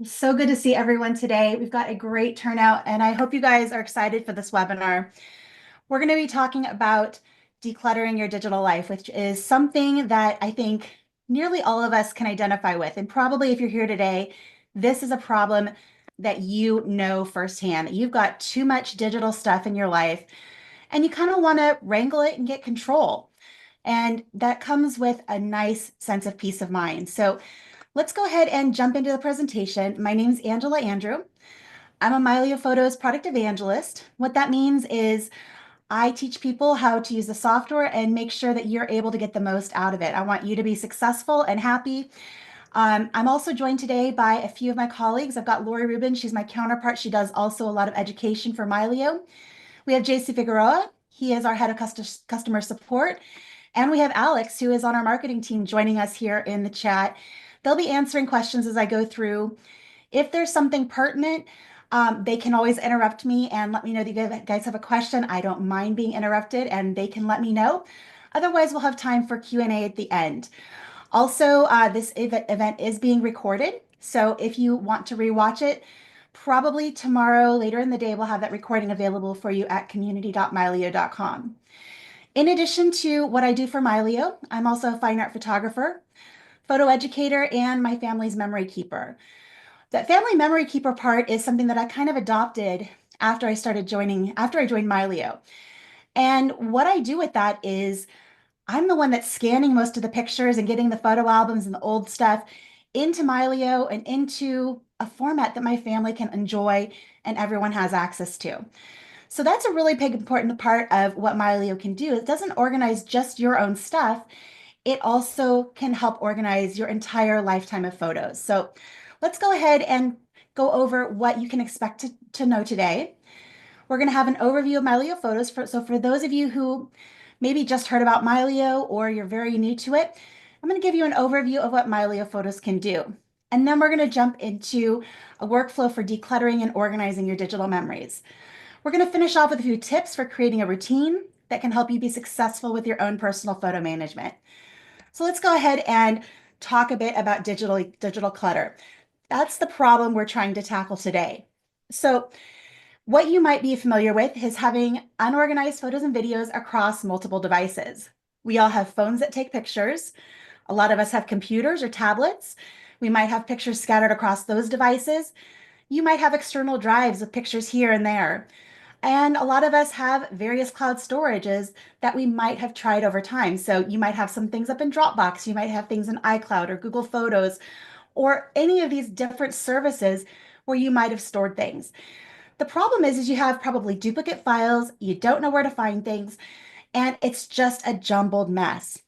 So good to see everyone today. We've got a great turnout, and I hope you guys are excited for this webinar. We're going to be talking about decluttering your digital life, which is something that I think nearly all of us can identify with. And probably if you're here today, this is a problem that you know firsthand, that you've got too much digital stuff in your life, and you kind of want to wrangle it and get control. And that comes with a nice sense of peace of mind. So let's go ahead and jump into the presentation. My name is Angela Andrew. I'm a Mylio Photos product evangelist. What that means is I teach people how to use the software and make sure that you're able to get the most out of it. I want you to be successful and happy. I'm also joined today by a few of my colleagues. I've got Lori Rubin. She's my counterpart. She does also a lot of education for Mylio. We have JC Figueroa. He is our head of customer support. And we have Alex, who is on our marketing team, joining us here in the chat. They'll be answering questions as I go through. If there's something pertinent, they can always interrupt me and let me know that you guys have a question. I don't mind being interrupted, and they can let me know. Otherwise, we'll have time for Q&A at the end. Also, this event is being recorded, so if you want to rewatch it, probably tomorrow, later in the day, we'll have that recording available for you at community.mylio.com. In addition to what I do for Mylio, I'm also a fine art photographer, photo educator, and my family's memory keeper. That family memory keeper part is something that I kind of adopted after I joined Mylio. And what I do with that is I'm the one that's scanning most of the pictures and getting the photo albums and the old stuff into Mylio and into a format that my family can enjoy and everyone has access to. So that's a really big important part of what Mylio can do. It doesn't organize just your own stuff. It also can help organize your entire lifetime of photos. So let's go ahead and go over what you can expect to know today. We're going to have an overview of Mylio Photos. So for those of you who maybe just heard about Mylio or you're very new to it, I'm going to give you an overview of what Mylio Photos can do. And then we're going to jump into a workflow for decluttering and organizing your digital memories. We're going to finish off with a few tips for creating a routine that can help you be successful with your own personal photo management. So let's go ahead and talk a bit about digital clutter. That's the problem we're trying to tackle today. So what you might be familiar with is having unorganized photos and videos across multiple devices. We all have phones that take pictures. A lot of us have computers or tablets. We might have pictures scattered across those devices. You might have external drives with pictures here and there. And a lot of us have various cloud storages that we might have tried over time. So you might have some things up in Dropbox, you might have things in iCloud or Google Photos, or any of these different services where you might have stored things. The problem is you have probably duplicate files, you don't know where to find things, and it's just a jumbled mess.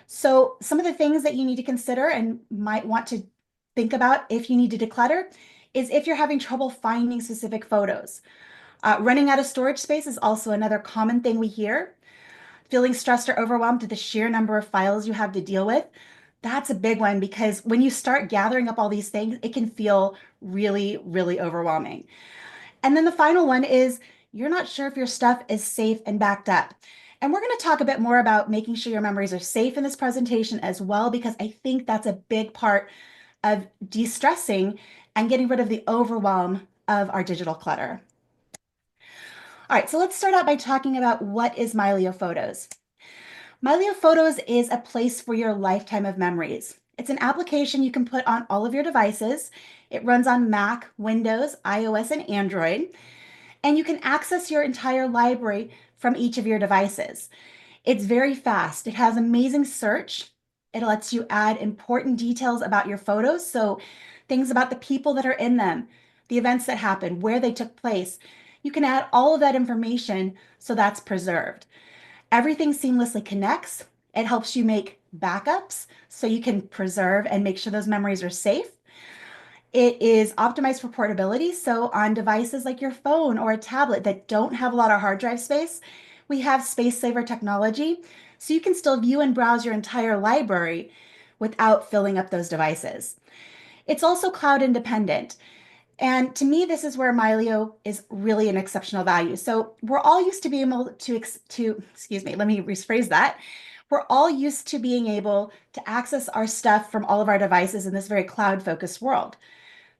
So some of the things that you need to consider and might want to think about if you need to declutter is if you're having trouble finding specific photos. Running out of storage space is also another common thing we hear. Feeling stressed or overwhelmed at the sheer number of files you have to deal with. That's a big one because when you start gathering up all these things, it can feel really, really overwhelming. And then the final one is you're not sure if your stuff is safe and backed up. And we're going to talk a bit more about making sure your memories are safe in this presentation as well, because I think that's a big part of de-stressing and getting rid of the overwhelm of our digital clutter. All right, so let's start out by talking about what is Mylio Photos. Mylio Photos is a place for your lifetime of memories. It's an application you can put on all of your devices. It runs on Mac, Windows, iOS, and Android, and you can access your entire library from each of your devices. It's very fast. It has amazing search. It lets you add important details about your photos, so things about the people that are in them, the events that happened, where they took place. You can add all of that information so that's preserved. Everything seamlessly connects. It helps you make backups so you can preserve and make sure those memories are safe. It is optimized for portability. So on devices like your phone or a tablet that don't have a lot of hard drive space, we have space saver technology. So you can still view and browse your entire library without filling up those devices. It's also cloud independent. And to me, this is where Mylio is really an exceptional value. So we're all used to being able excuse me, let me rephrase that. We're all used to being able to access our stuff from all of our devices in this very cloud-focused world.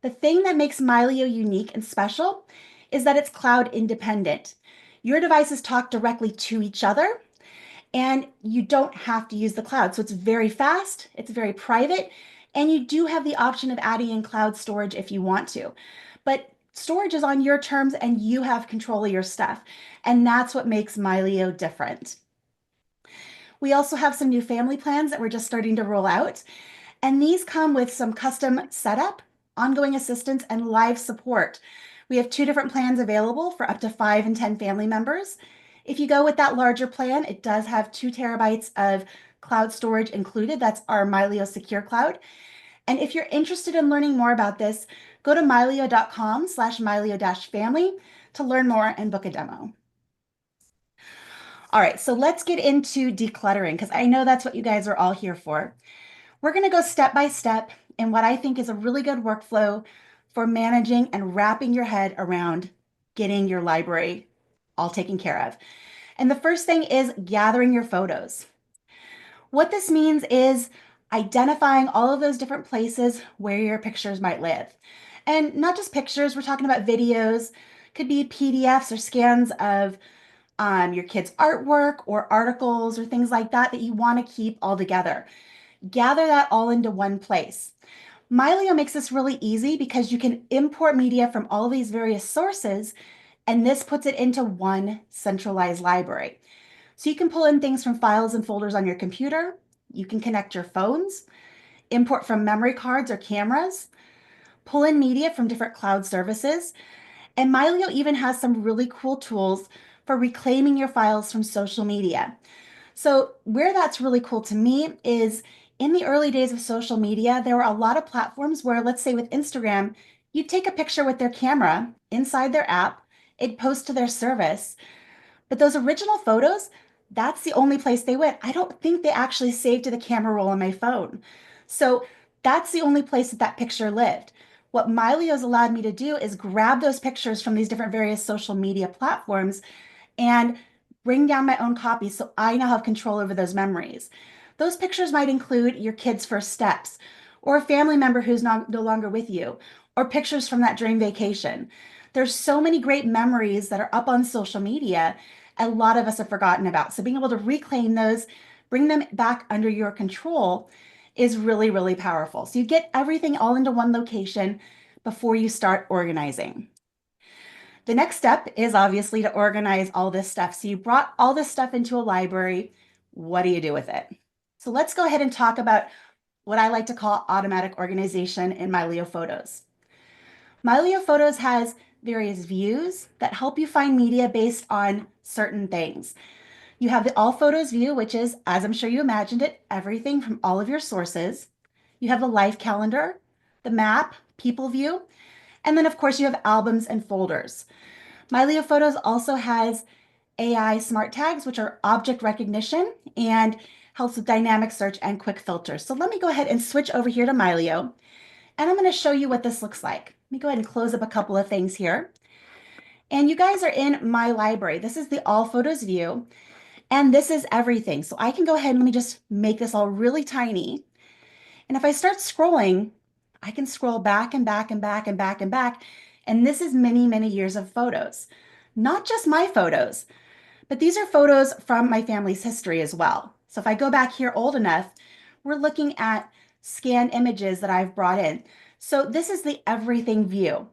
The thing that makes Mylio unique and special is that it's cloud independent. Your devices talk directly to each other and you don't have to use the cloud. So it's very fast, it's very private, and you do have the option of adding in cloud storage if you want to. But storage is on your terms and you have control of your stuff. And that's what makes Mylio different. We also have some new family plans that we're just starting to roll out. And these come with some custom setup, ongoing assistance, and live support. We have two different plans available for up to 5 and 10 family members. If you go with that larger plan, it does have 2 terabytes of cloud storage included. That's our Mylio Secure Cloud. And if you're interested in learning more about this, go to mylio.com/mylio-family to learn more and book a demo. All right, so let's get into decluttering because I know that's what you guys are all here for. We're going to go step by step in what I think is a really good workflow for managing and wrapping your head around getting your library all taken care of. And the first thing is gathering your photos. What this means is identifying all of those different places where your pictures might live. And not just pictures, we're talking about videos, could be PDFs or scans of your kids' artwork or articles or things like that that you want to keep all together. Gather that all into one place. Mylio makes this really easy because you can import media from all these various sources, and this puts it into one centralized library. So you can pull in things from files and folders on your computer. You can connect your phones, import from memory cards or cameras, pull in media from different cloud services. And Mylio even has some really cool tools for reclaiming your files from social media. So where that's really cool to me is in the early days of social media, there were a lot of platforms where, let's say with Instagram, you'd take a picture with their camera inside their app, it'd post to their service. But those original photos, that's the only place they went. I don't think they actually saved to the camera roll on my phone. So that's the only place that that picture lived. What Mylio's allowed me to do is grab those pictures from these different various social media platforms and bring down my own copy so I now have control over those memories. Those pictures might include your kids' first steps, or a family member who's no longer with you, or pictures from that dream vacation. There's so many great memories that are up on social media, a lot of us have forgotten about. So being able to reclaim those, bring them back under your control is really, really powerful. So you get everything all into one location before you start organizing. The next step is obviously to organize all this stuff. So you brought all this stuff into a library. What do you do with it? So let's go ahead and talk about what I like to call automatic organization in Mylio Photos. Mylio Photos has various views that help you find media based on certain things. You have the All Photos view, which is, as I'm sure you imagined it, everything from all of your sources. You have the Life Calendar, the Map, People view, and then of course you have albums and folders. Mylio Photos also has AI smart tags, which are object recognition and helps with dynamic search and quick filters. So let me go ahead and switch over here to Mylio, and I'm going to show you what this looks like. Let me go ahead and close up a couple of things here. And you guys are in my library. This is the All Photos view, and this is everything. So I can go ahead and let me just make this all really tiny. And if I start scrolling, I can scroll back and back and back and back and back. And this is many, many years of photos. Not just my photos, but these are photos from my family's history as well. So if I go back here old enough, we're looking at scanned images that I've brought in. So this is the everything view.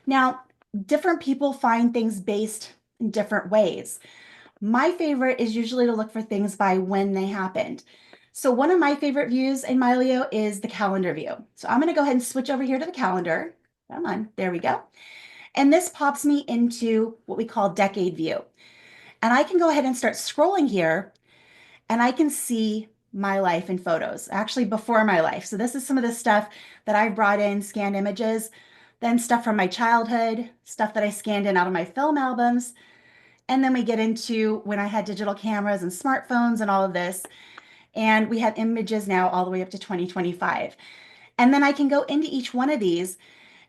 Now, different people find things based in different ways. My favorite is usually to look for things by when they happened. So one of my favorite views in Mylio is the calendar view. So I'm going to go ahead and switch over here to the calendar. Come on, there we go. And this pops me into what we call decade view. And I can go ahead and start scrolling here and I can see my life in photos, actually before my life. So this is some of the stuff that I've brought in, scanned images, then stuff from my childhood, stuff that I scanned in out of my film albums. And then we get into when I had digital cameras and smartphones and all of this. And we have images now all the way up to 2025. And then I can go into each one of these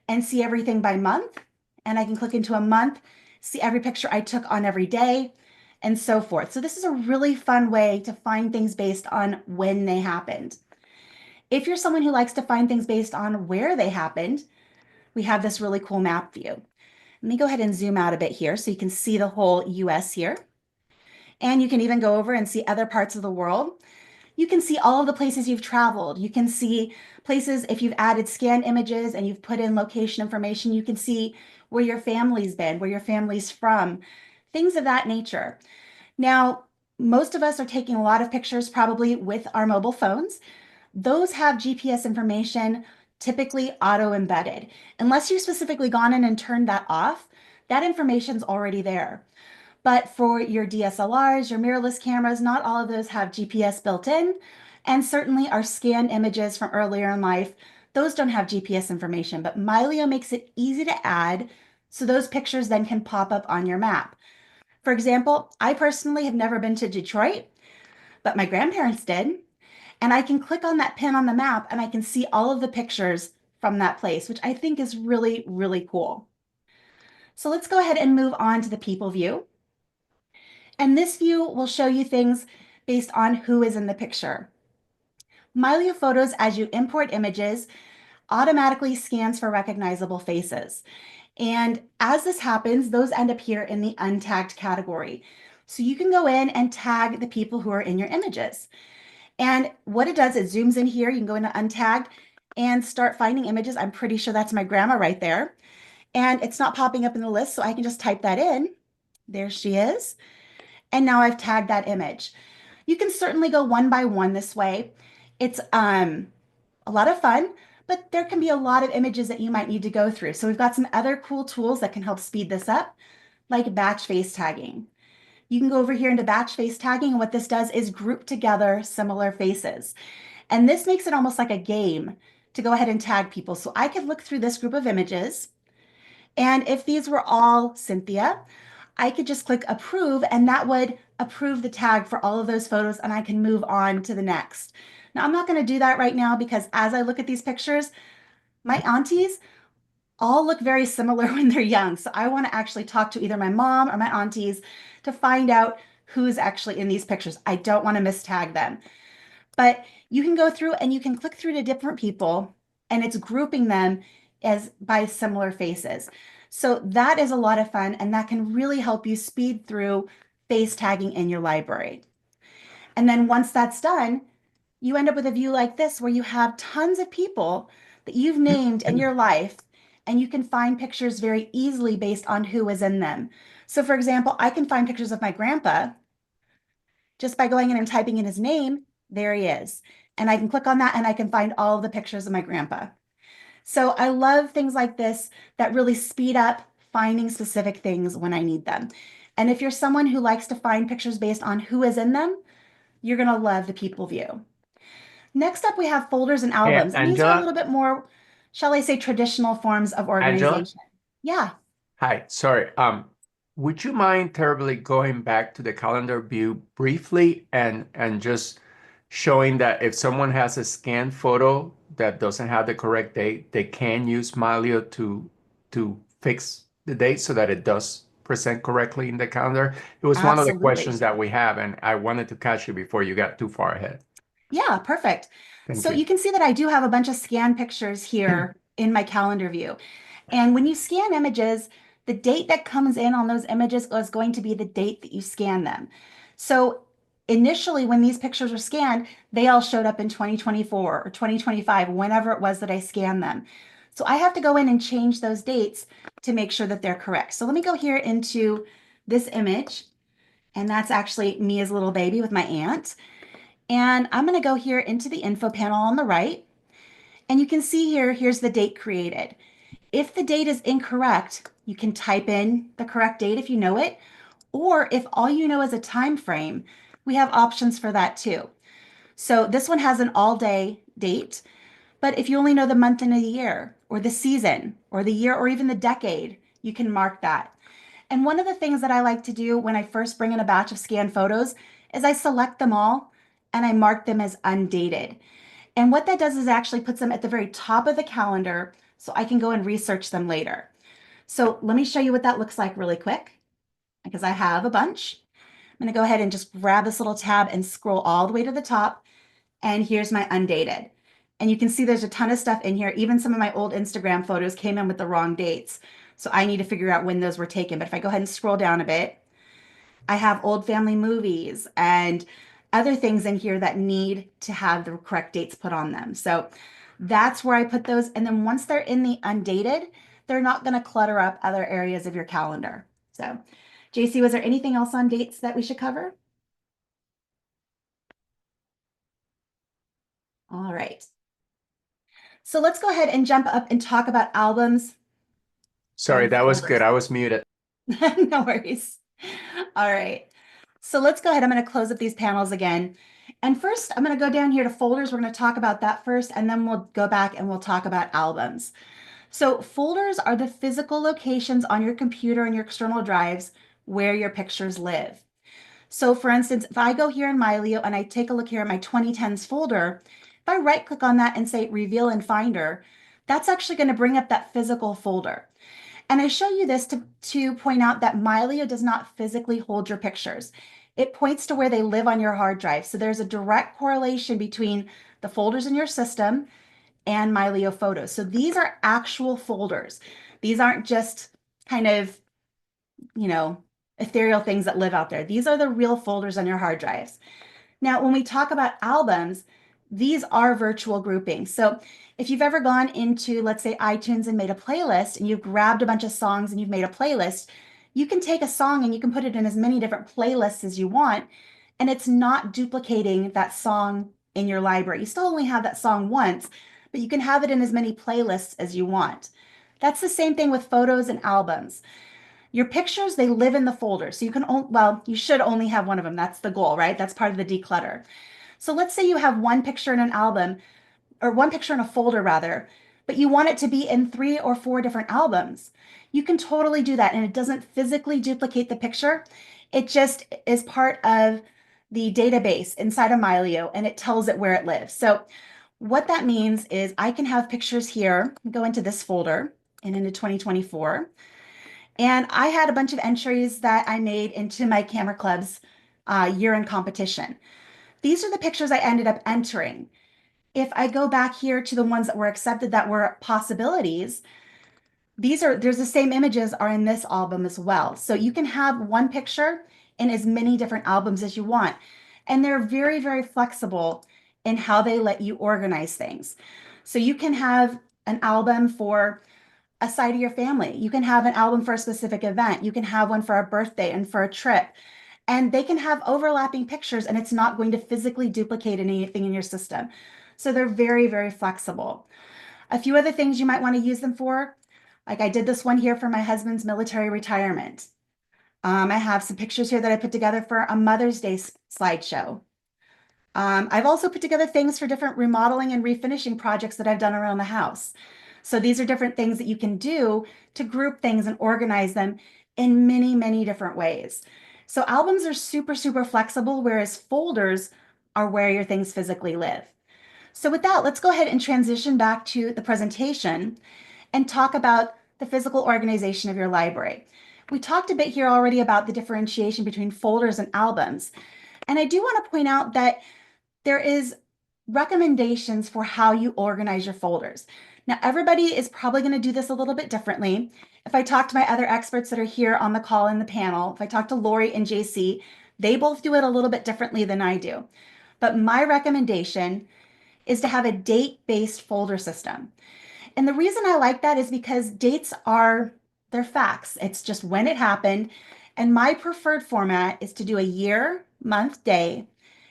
and see everything by month. And I can click into a month, see every picture I took on every day, and so forth. So this is a really fun way to find things based on when they happened. If you're someone who likes to find things based on where they happened, we have this really cool map view. Let me go ahead and zoom out a bit here so you can see the whole US here. And you can even go over and see other parts of the world. You can see all of the places you've traveled. You can see places if you've added scan images and you've put in location information, you can see where your family's been, where your family's from, things of that nature. Now, most of us are taking a lot of pictures probably with our mobile phones. Those have GPS information typically auto embedded. Unless you've specifically gone in and turned that off, that information's already there. But for your DSLRs, your mirrorless cameras, not all of those have GPS built in. And certainly our scanned images from earlier in life, those don't have GPS information. But Mylio makes it easy to add so those pictures then can pop up on your map. For example, I personally have never been to Detroit, but my grandparents did. And I can click on that pin on the map and I can see all of the pictures from that place, which I think is really, really cool. So let's go ahead and move on to the people view. And this view will show you things based on who is in the picture. Mylio Photos, as you import images, automatically scans for recognizable faces. And as this happens, those end up here in the untagged category. So you can go in and tag the people who are in your images. And what it does, it zooms in here. You can go into untagged and start finding images. I'm pretty sure that's my grandma right there. And it's not popping up in the list, so I can just type that in. There she is. And now I've tagged that image. You can certainly go one by one this way. It's a lot of fun, but there can be a lot of images that you might need to go through. So we've got some other cool tools that can help speed this up, like batch face tagging. You can go over here into batch face tagging, and what this does is group together similar faces. And this makes it almost like a game to go ahead and tag people. So I could look through this group of images, and if these were all Cynthia, I could just click approve, and that would approve the tag for all of those photos, and I can move on to the next. Now, I'm not going to do that right now because as I look at these pictures, my aunties all look very similar when they're young. So I want to actually talk to either my mom or my aunties to find out who's actually in these pictures. I don't want to mistag them. But you can go through and you can click through to different people and it's grouping them as by similar faces. So that is a lot of fun and that can really help you speed through face tagging in your library. And then once that's done, you end up with a view like this where you have tons of people that you've named in your life and you can find pictures very easily based on who is in them. So for example, I can find pictures of my grandpa just by going in and typing in his name. There he is. And I can click on that and I can find all of the pictures of my grandpa. So I love things like this that really speed up finding specific things when I need them. And if you're someone who likes to find pictures based on who is in them, you're going to love the people view. Next up, we have folders and Hey, albums. And these are a little Angela, bit more, shall I say, traditional forms of Angela. organization. Yeah, Hi, sorry. Would you mind terribly going back to the calendar view briefly and just showing that if someone has a scanned photo that doesn't have the correct date, they can use Malio to fix the date so that it does present correctly in the calendar? It was one of the questions absolutely. that we have, and I wanted to catch you before you got too far ahead. Yeah, perfect. Thank So you. you can see that I do have a bunch of scan pictures here in my calendar view. And when you scan images, the date that comes in on those images is going to be the date that you scan them. So initially, when these pictures were scanned, they all showed up in 2024 or 2025, whenever it was that I scanned them. So I have to go in and change those dates to make sure that they're correct. So let me go here into this image, and that's actually me as a little baby with my aunt. And I'm going to go here into the info panel on the right. And you can see here, here's the date created. If the date is incorrect, you can type in the correct date if you know it, or if all you know is a time frame, we have options for that too. So this one has an all day date, but if you only know the month and the year, or the season, or the year, or even the decade, you can mark that. And one of the things that I like to do when I first bring in a batch of scanned photos is I select them all and I mark them as undated. And what that does is actually puts them at the very top of the calendar so I can go and research them later. So let me show you what that looks like really quick because I have a bunch. I'm going to go ahead and just grab this little tab and scroll all the way to the top. And here's my undated. And you can see there's a ton of stuff in here. Even some of my old Instagram photos came in with the wrong dates. So I need to figure out when those were taken. But if I go ahead and scroll down a bit, I have old family movies and other things in here that need to have the correct dates put on them. So that's where I put those. And then once they're in the undated, they're not going to clutter up other areas of your calendar. So, JC, was there anything else on dates that we should cover? All right. So let's go ahead and jump up and talk about albums Sorry, and that was good. folders. I was muted. No worries. All right. So let's go ahead. I'm going to close up these panels again. And first, I'm going to go down here to folders. We're going to talk about that first, and then we'll go back and we'll talk about albums. So folders are the physical locations on your computer and your external drives where your pictures live. So for instance, if I go here in Mylio and I take a look here at my 2010s folder, if I right click on that and say reveal in Finder, that's actually going to bring up that physical folder. And I show you this to point out that Mylio does not physically hold your pictures. It points to where they live on your hard drive. So there's a direct correlation between the folders in your system and Mylio photos. So these are actual folders. These aren't just kind of, you know, ethereal things that live out there. These are the real folders on your hard drives. Now, when we talk about albums, these are virtual groupings. So if you've ever gone into, let's say, iTunes and made a playlist and you've grabbed a bunch of songs and you've made a playlist, you can take a song and you can put it in as many different playlists as you want, and it's not duplicating that song in your library. You still only have that song once, but you can have it in as many playlists as you want. That's the same thing with photos and albums. Your pictures, they live in the folder. So you can, well, you should only have one of them. That's the goal, right? That's part of the declutter. So let's say you have one picture in an album, or one picture in a folder rather, but you want it to be in 3 or 4 different albums. You can totally do that, and it doesn't physically duplicate the picture. It just is part of the database inside of Mylio, and it tells it where it lives. So what that means is I can have pictures here, go into this folder and into 2024. And I had a bunch of entries that I made into my Camera Club's year-end competition. These are the pictures I ended up entering. If I go back here to the ones that were accepted that were possibilities, there's the same images are in this album as well. So you can have one picture in as many different albums as you want. And they're very, very flexible in how they let you organize things. So you can have an album for a side of your family. You can have an album for a specific event. You can have one for a birthday and for a trip. And they can have overlapping pictures and it's not going to physically duplicate anything in your system. So they're very, very flexible. A few other things you might want to use them for, like I did this one here for my husband's military retirement. I have some pictures here that I put together for a Mother's Day slideshow. I've also put together things for different remodeling and refinishing projects that I've done around the house. So these are different things that you can do to group things and organize them in many, many different ways. So albums are super, super flexible, whereas folders are where your things physically live. So with that, let's go ahead and transition back to the presentation and talk about the physical organization of your library. We talked a bit here already about the differentiation between folders and albums. And I do want to point out that there is recommendations for how you organize your folders. Now, everybody is probably going to do this a little bit differently. If I talk to my other experts that are here on the call in the panel, if I talk to Lori and JC, they both do it a little bit differently than I do. But my recommendation is to have a date-based folder system. And the reason I like that is because dates are, they're facts. It's just when it happened. And my preferred format is to do a year, month, day,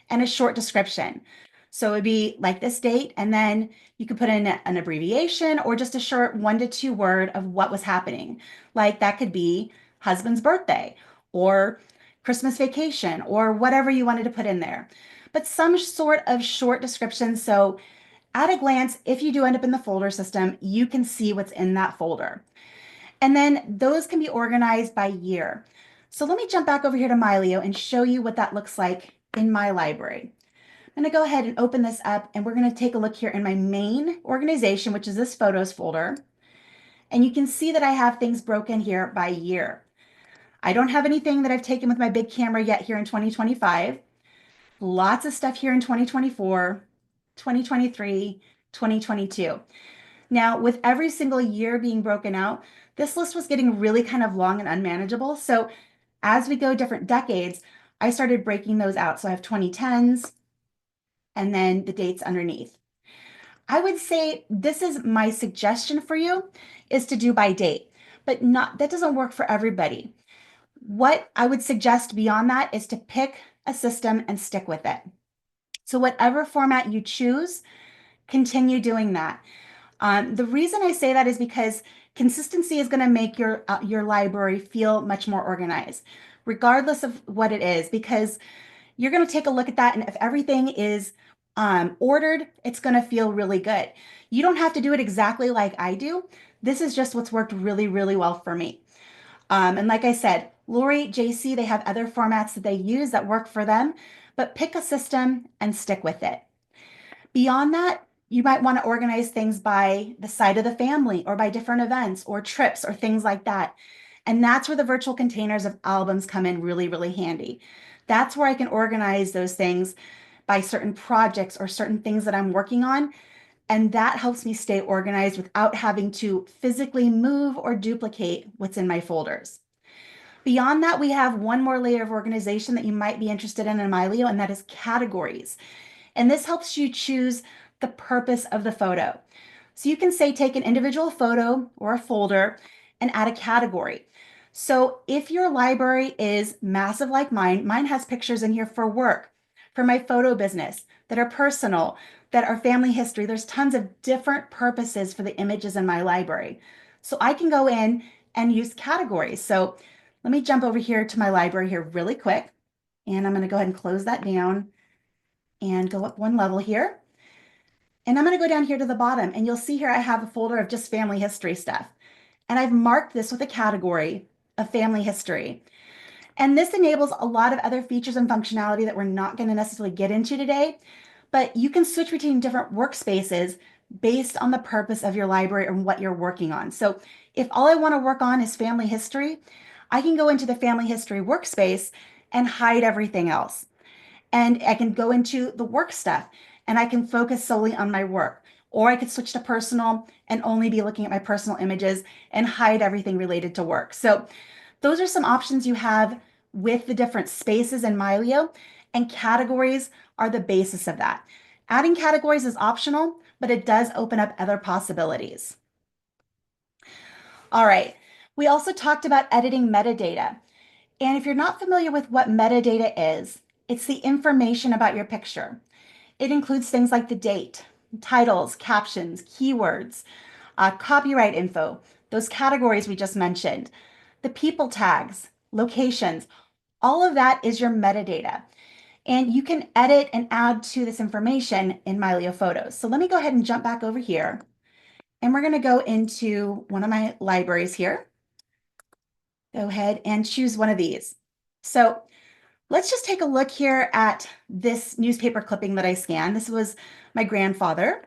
and a short description. So it'd be like this date, and then you could put in an abbreviation or just a short 1 to 2 word of what was happening. Like that could be husband's birthday or Christmas vacation or whatever you wanted to put in there. But some sort of short description. So at a glance, if you do end up in the folder system, you can see what's in that folder. And then those can be organized by year. So let me jump back over here to Mylio and show you what that looks like in my library. I'm going to go ahead and open this up and we're going to take a look here in my main organization, which is this photos folder. And you can see that I have things broken here by year. I don't have anything that I've taken with my big camera yet here in 2025. Lots of stuff here in 2024, 2023, 2022. Now, with every single year being broken out, this list was getting really kind of long and unmanageable. So as we go different decades, I started breaking those out. So I have 2010s and then the dates underneath. I would say this is my suggestion for you is to do by date, but not that doesn't work for everybody. What I would suggest beyond that is to pick a system and stick with it. So whatever format you choose, continue doing that. The reason I say that is because consistency is going to make your library feel much more organized, regardless of what it is, because you're going to take a look at that, and if everything is ordered, it's going to feel really good. You don't have to do it exactly like I do. This is just what's worked really, really well for me. And like I said, Lori, JC, they have other formats that they use that work for them, but pick a system and stick with it. Beyond that, you might want to organize things by the side of the family or by different events or trips or things like that. And that's where the virtual containers of albums come in really, really handy. That's where I can organize those things by certain projects or certain things that I'm working on. And that helps me stay organized without having to physically move or duplicate what's in my folders. Beyond that, we have one more layer of organization that you might be interested in Mylio, and that is categories. And this helps you choose the purpose of the photo. So you can say take an individual photo or a folder and add a category. So if your library is massive like mine has pictures in here for work, for my photo business, that are personal, that are family history. There's tons of different purposes for the images in my library. So I can go in and use categories. So let me jump over here to my library here really quick. And I'm going to go ahead and close that down and go up one level here. And I'm going to go down here to the bottom, and you'll see here I have a folder of just family history stuff. And I've marked this with a category of family history. And this enables a lot of other features and functionality that we're not going to necessarily get into today, but you can switch between different workspaces based on the purpose of your library and what you're working on. So if all I want to work on is family history, I can go into the family history workspace and hide everything else. And I can go into the work stuff and I can focus solely on my work. Or I could switch to personal and only be looking at my personal images and hide everything related to work. So those are some options you have with the different spaces in Mylio, and categories are the basis of that. Adding categories is optional, but it does open up other possibilities. All right, we also talked about editing metadata. And if you're not familiar with what metadata is, it's the information about your picture. It includes things like the date, titles, captions, keywords, copyright info, those categories we just mentioned, the people tags, locations, all of that is your metadata. And you can edit and add to this information in Mylio Photos. So let me go ahead and jump back over here. And we're going to go into one of my libraries here. Go ahead and choose one of these. So let's just take a look here at this newspaper clipping that I scanned. This was my grandfather.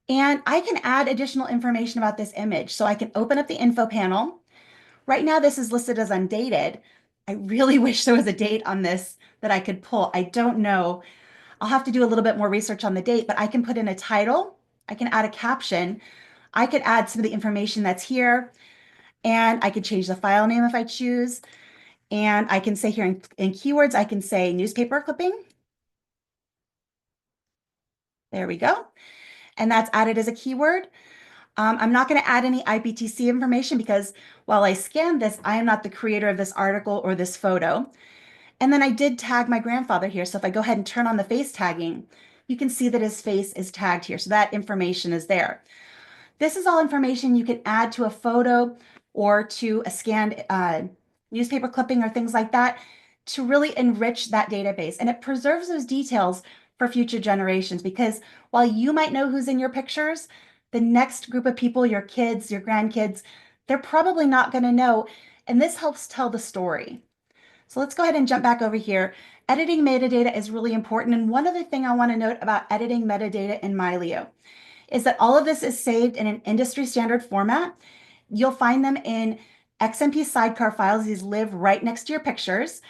And I can add additional information about this image. So I can open up the info panel. Right now, this is listed as undated. I really wish there was a date on this that I could pull. I don't know. I'll have to do a little bit more research on the date, but I can put in a title. I can add a caption. I could add some of the information that's here, and I could change the file name if I choose. And I can say here in keywords, I can say newspaper clipping. There we go. And that's added as a keyword. I'm not going to add any IPTC information because while I scanned this, I am not the creator of this article or this photo. And then I did tag my grandfather here. So if I go ahead and turn on the face tagging, you can see that his face is tagged here. So that information is there. This is all information you can add to a photo or to a scanned newspaper clipping or things like that to really enrich that database. And it preserves those details for future generations because while you might know who's in your pictures, the next group of people, your kids, your grandkids, they're probably not going to know. And this helps tell the story. So let's go ahead and jump back over here. Editing metadata is really important. And one other thing I want to note about editing metadata in Mylio is that all of this is saved in an industry standard format. You'll find them in XMP sidecar files. These live right next to your pictures.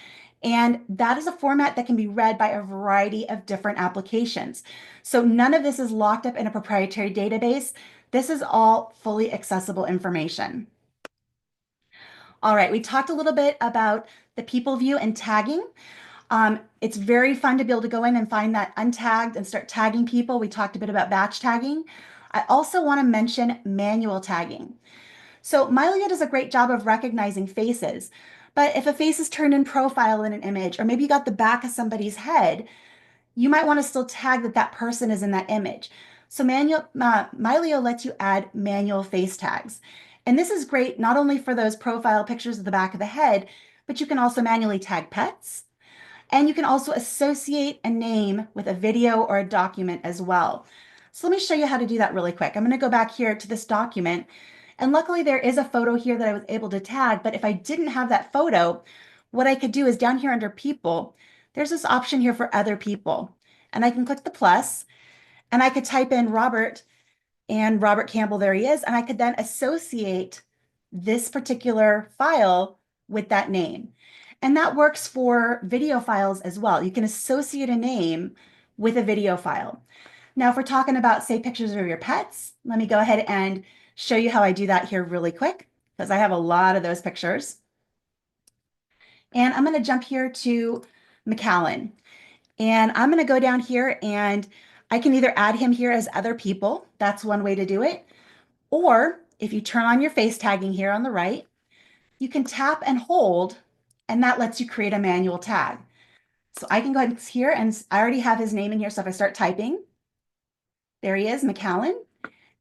And that is a format that can be read by a variety of different applications. So none of this is locked up in a proprietary database. This is all fully accessible information. All right, we talked a little bit about the people view and tagging. It's very fun to be able to go in and find that untagged and start tagging people. We talked a bit about batch tagging. I also want to mention manual tagging. So Mylio does a great job of recognizing faces, but if a face is turned in profile in an image, or maybe you got the back of somebody's head, you might want to still tag that that person is in that image. So Mylio lets you add manual face tags. And this is great not only for those profile pictures of the back of the head, but you can also manually tag pets. And you can also associate a name with a video or a document as well. So let me show you how to do that really quick. I'm going to go back here to this document. And luckily there is a photo here that I was able to tag, but if I didn't have that photo, what I could do is down here under people, there's this option here for other people. And I can click the plus and I could type in Robert and Robert Campbell, there he is. And I could then associate this particular file with that name. And that works for video files as well. You can associate a name with a video file. Now, if we're talking about, say, pictures of your pets, let me go ahead and show you how I do that here really quick, because I have a lot of those pictures. And I'm going to jump here to McAllen. And I'm going to go down here and I can either add him here as other people. That's one way to do it. Or if you turn on your face tagging here on the right, you can tap and hold, and that lets you create a manual tag. So I can go ahead here and I already have his name in here. So if I start typing, there he is, McAllen.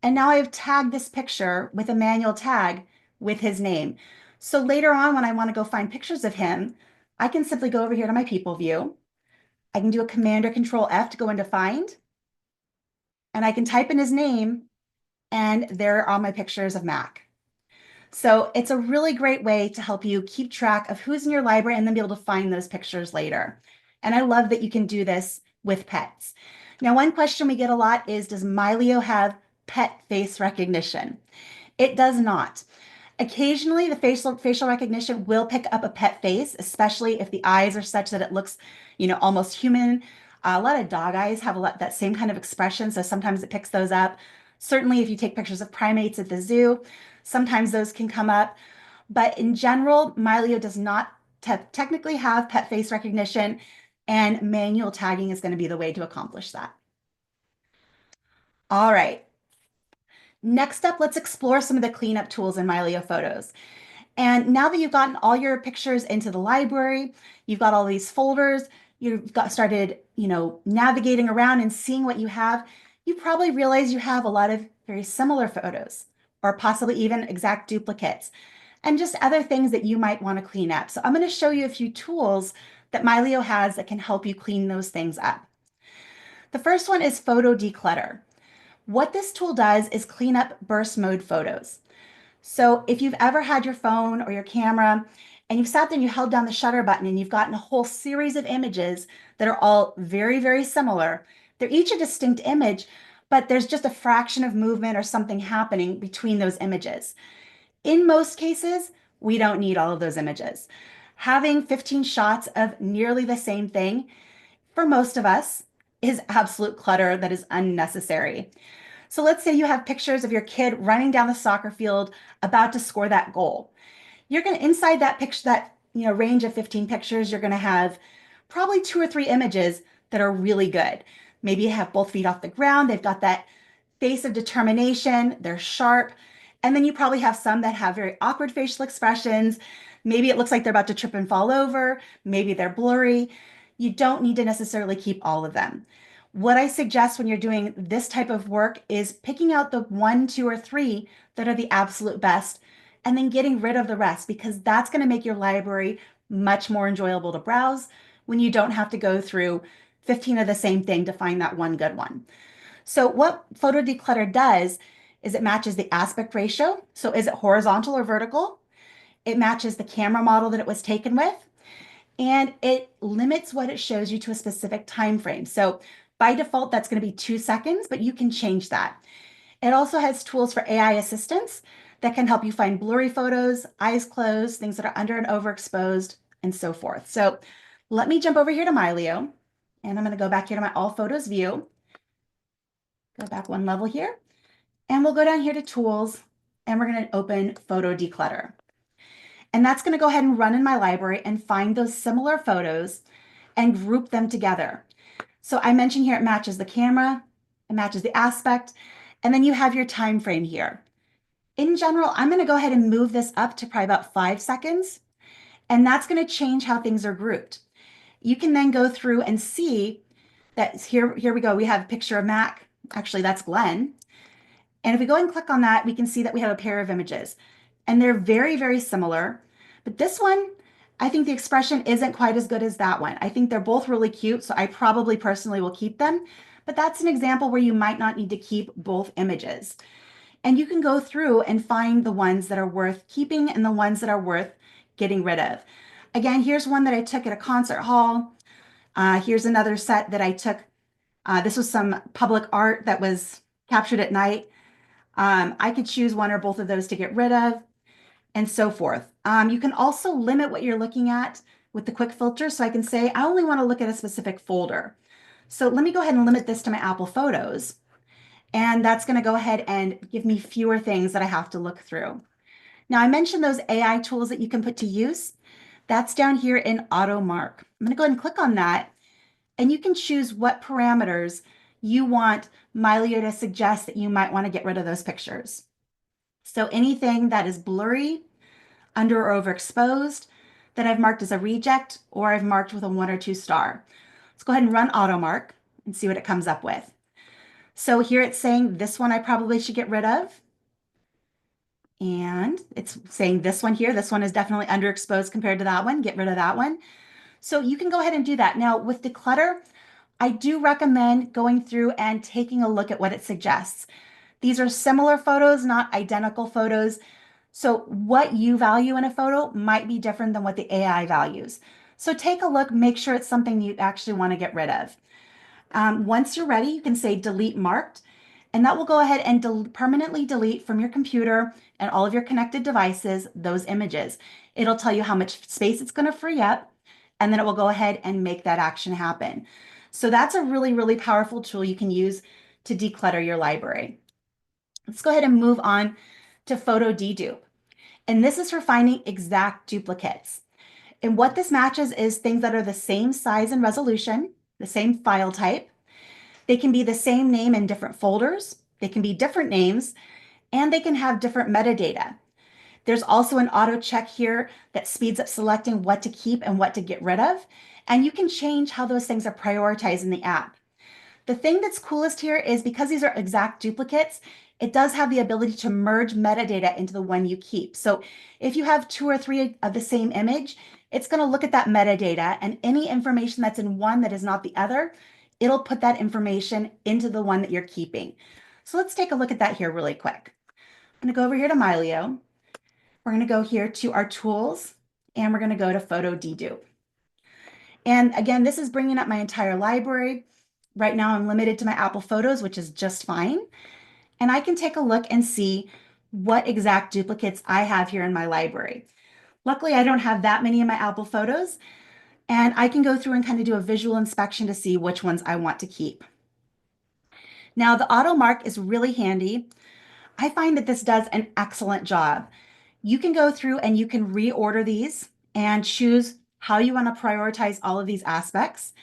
And now I've tagged this picture with a manual tag with his name. So later on, when I want to go find pictures of him, I can simply go over here to my people view. I can do a Command or Control F to go into find, and I can type in his name, and there are all my pictures of Mac. So it's a really great way to help you keep track of who's in your library and then be able to find those pictures later. And I love that you can do this with pets. Now, one question we get a lot is, does Mylio have pet face recognition? It does not. Occasionally, the facial recognition will pick up a pet face, especially if the eyes are such that it looks, almost human. A lot of dog eyes have that same kind of expression, so sometimes it picks those up. Certainly, if you take pictures of primates at the zoo, sometimes those can come up. But in general, Mylio does not technically have pet face recognition, and manual tagging is going to be the way to accomplish that. All right. Next up, let's explore some of the cleanup tools in Mylio Photos. And now that you've gotten all your pictures into the library, you've got all these folders, you've got started, navigating around and seeing what you have, you probably realize you have a lot of very similar photos, or possibly even exact duplicates, and just other things that you might want to clean up. So I'm going to show you a few tools that Mylio has that can help you clean those things up. The first one is Photo Declutter. What this tool does is clean up burst mode photos. So if you've ever had your phone or your camera and you've sat there and you held down the shutter button and you've gotten a whole series of images that are all very, very similar, they're each a distinct image, but there's just a fraction of movement or something happening between those images. In most cases, we don't need all of those images. Having 15 shots of nearly the same thing, for most of us, is absolute clutter that is unnecessary. So let's say you have pictures of your kid running down the soccer field about to score that goal. You're going to, inside that picture, that range of 15 pictures, you're going to have probably 2 or 3 images that are really good. Maybe you have both feet off the ground, they've got that face of determination, they're sharp, and then you probably have some that have very awkward facial expressions. Maybe it looks like they're about to trip and fall over, maybe they're blurry. You don't need to necessarily keep all of them. What I suggest when you're doing this type of work is picking out the 1, 2, or 3 that are the absolute best, and then getting rid of the rest, because that's going to make your library much more enjoyable to browse when you don't have to go through 15 of the same thing to find that one good one. So what Photo Declutter does is it matches the aspect ratio. So is it horizontal or vertical? It matches the camera model that it was taken with, and it limits what it shows you to a specific time frame. So by default, that's going to be 2 seconds, but you can change that. It also has tools for AI assistance that can help you find blurry photos, eyes closed, things that are under and overexposed, and so forth. So Let me jump over here to Mylio, and I'm going to go back here to my all photos view. Go back one level here, and we'll go down here to tools, and we're going to open photo declutter. And that's going to go ahead and run in my library and find those similar photos and group them together. So I mentioned here it matches the camera, it matches the aspect, and then you have your time frame here. In general, I'm going to go ahead and move this up to probably about 5 seconds, and that's going to change how things are grouped. You can then go through and see that here we go. We have a picture of Mac. Actually, that's Glenn. And if we go and click on that, we can see that we have a pair of images, and they're very, very similar. But this one, I think the expression isn't quite as good as that one. I think they're both really cute, so I probably personally will keep them. But that's an example where you might not need to keep both images. And you can go through and find the ones that are worth keeping and the ones that are worth getting rid of. Again, here's one that I took at a concert hall. Here's another set that I took. This was some public art that was captured at night. I could choose one or both of those to get rid of, and so forth. You can also limit what you're looking at with the quick filter. So I can say, I only want to look at a specific folder. So let me go ahead and limit this to my Apple Photos. And that's going to go ahead and give me fewer things that I have to look through. Now, I mentioned those AI tools that you can put to use. That's down here in Auto Mark. I'm going to go ahead and click on that, and you can choose what parameters you want Mylio to suggest that you might want to get rid of those pictures. So anything that is blurry, under or overexposed, that I've marked as a reject, or I've marked with a 1 or 2 star. Let's go ahead and run Auto Mark and see what it comes up with. So here it's saying this one I probably should get rid of. And it's saying this one here, this one is definitely underexposed compared to that one, get rid of that one. So you can go ahead and do that. Now with Declutter, I do recommend going through and taking a look at what it suggests. These are similar photos, not identical photos. So what you value in a photo might be different than what the AI values. So take a look, make sure it's something you actually want to get rid of. Once you're ready, you can say delete marked, and that will go ahead and permanently delete from your computer and all of your connected devices those images. It'll tell you how much space it's going to free up, and then it will go ahead and make that action happen. So that's a really, really powerful tool you can use to declutter your library. Let's go ahead and move on to photo dedupe. And this is for finding exact duplicates. And what this matches is things that are the same size and resolution, the same file type. They can be the same name in different folders. They can be different names, and they can have different metadata. There's also an auto check here that speeds up selecting what to keep and what to get rid of. And you can change how those things are prioritized in the app. The thing that's coolest here is because these are exact duplicates, it does have the ability to merge metadata into the one you keep. So if you have 2 or 3 of the same image, it's going to look at that metadata, and any information that's in one that is not the other, it'll put that information into the one that you're keeping. So let's take a look at that here really quick. I'm going to go over here to Mylio. We're going to go here to our tools, and we're going to go to photo dedupe. And again, this is bringing up my entire library. Right now I'm limited to my Apple Photos, which is just fine. And I can take a look and see what exact duplicates I have here in my library. Luckily, I don't have that many in my Apple Photos, and I can go through and kind of do a visual inspection to see which ones I want to keep. Now, the auto mark is really handy. I find that this does an excellent job. You can go through and you can reorder these and choose how you want to prioritize all of these aspects.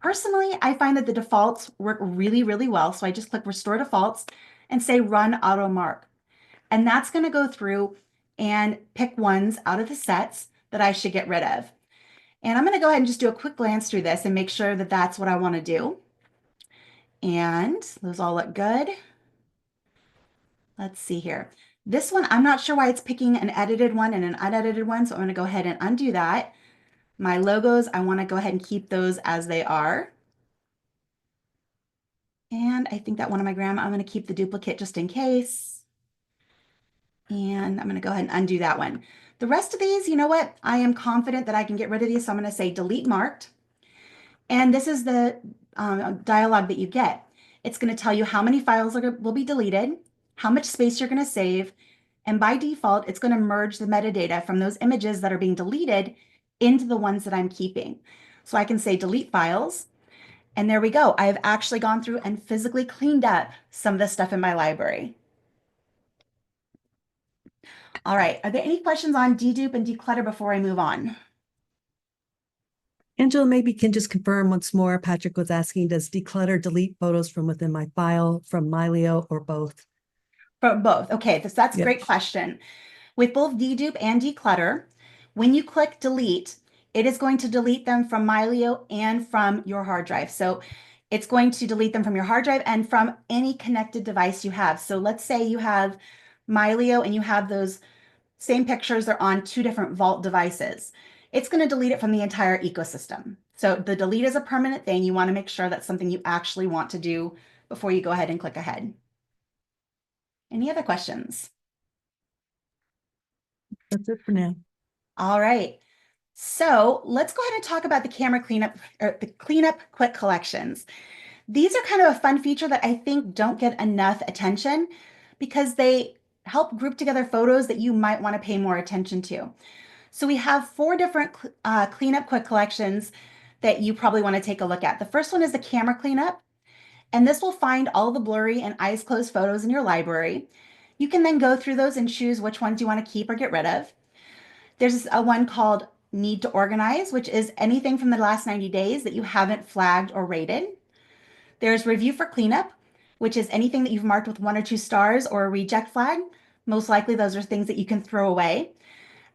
Personally, I find that the defaults work really, really well. So I just click Restore Defaults and say Run Auto Mark. And that's going to go through and pick ones out of the sets that I should get rid of. And I'm going to go ahead and just do a quick glance through this and make sure that that's what I want to do. And those all look good. Let's see here. This one, I'm not sure why it's picking an edited one and an unedited one. So I'm going to go ahead and undo that. My logos, I want to go ahead and keep those as they are. And I think that one of my grandma, I'm going to keep the duplicate just in case. And I'm going to go ahead and undo that one. The rest of these, you know what? I am confident that I can get rid of these. So I'm going to say delete marked. And this is the dialog that you get. It's going to tell you how many files will be deleted, how much space you're going to save. And by default, it's going to merge the metadata from those images that are being deleted into the ones that I'm keeping. So I can say delete files. And there we go. I have actually gone through and physically cleaned up some of the stuff in my library. All right. Are there any questions on dedupe and declutter before I move on? Angela, maybe can just confirm once more. Patrick was asking, does declutter delete photos from within my file, from Mylio, or both? For both. Okay, that's a Yep. great question. With both dedupe and declutter, when you click delete, it is going to delete them from Mylio and from your hard drive. So it's going to delete them from your hard drive and from any connected device you have. So let's say you have Mylio and you have those same pictures are on two different Vault devices. It's going to delete it from the entire ecosystem. So the delete is a permanent thing. You want to make sure that's something you actually want to do before you go ahead and click ahead. Any other questions? That's it for now. All right. So let's go ahead and talk about the camera cleanup or the cleanup quick collections. These are kind of a fun feature that I think don't get enough attention because they help group together photos that you might want to pay more attention to. So we have four different cleanup quick collections that you probably want to take a look at. The first one is the camera cleanup, and this will find all the blurry and eyes closed photos in your library. You can then go through those and choose which ones you want to keep or get rid of. There's a one called Need to Organize, which is anything from the last 90 days that you haven't flagged or rated. There's Review for Cleanup, which is anything that you've marked with 1 or 2 stars or a reject flag. Most likely those are things that you can throw away.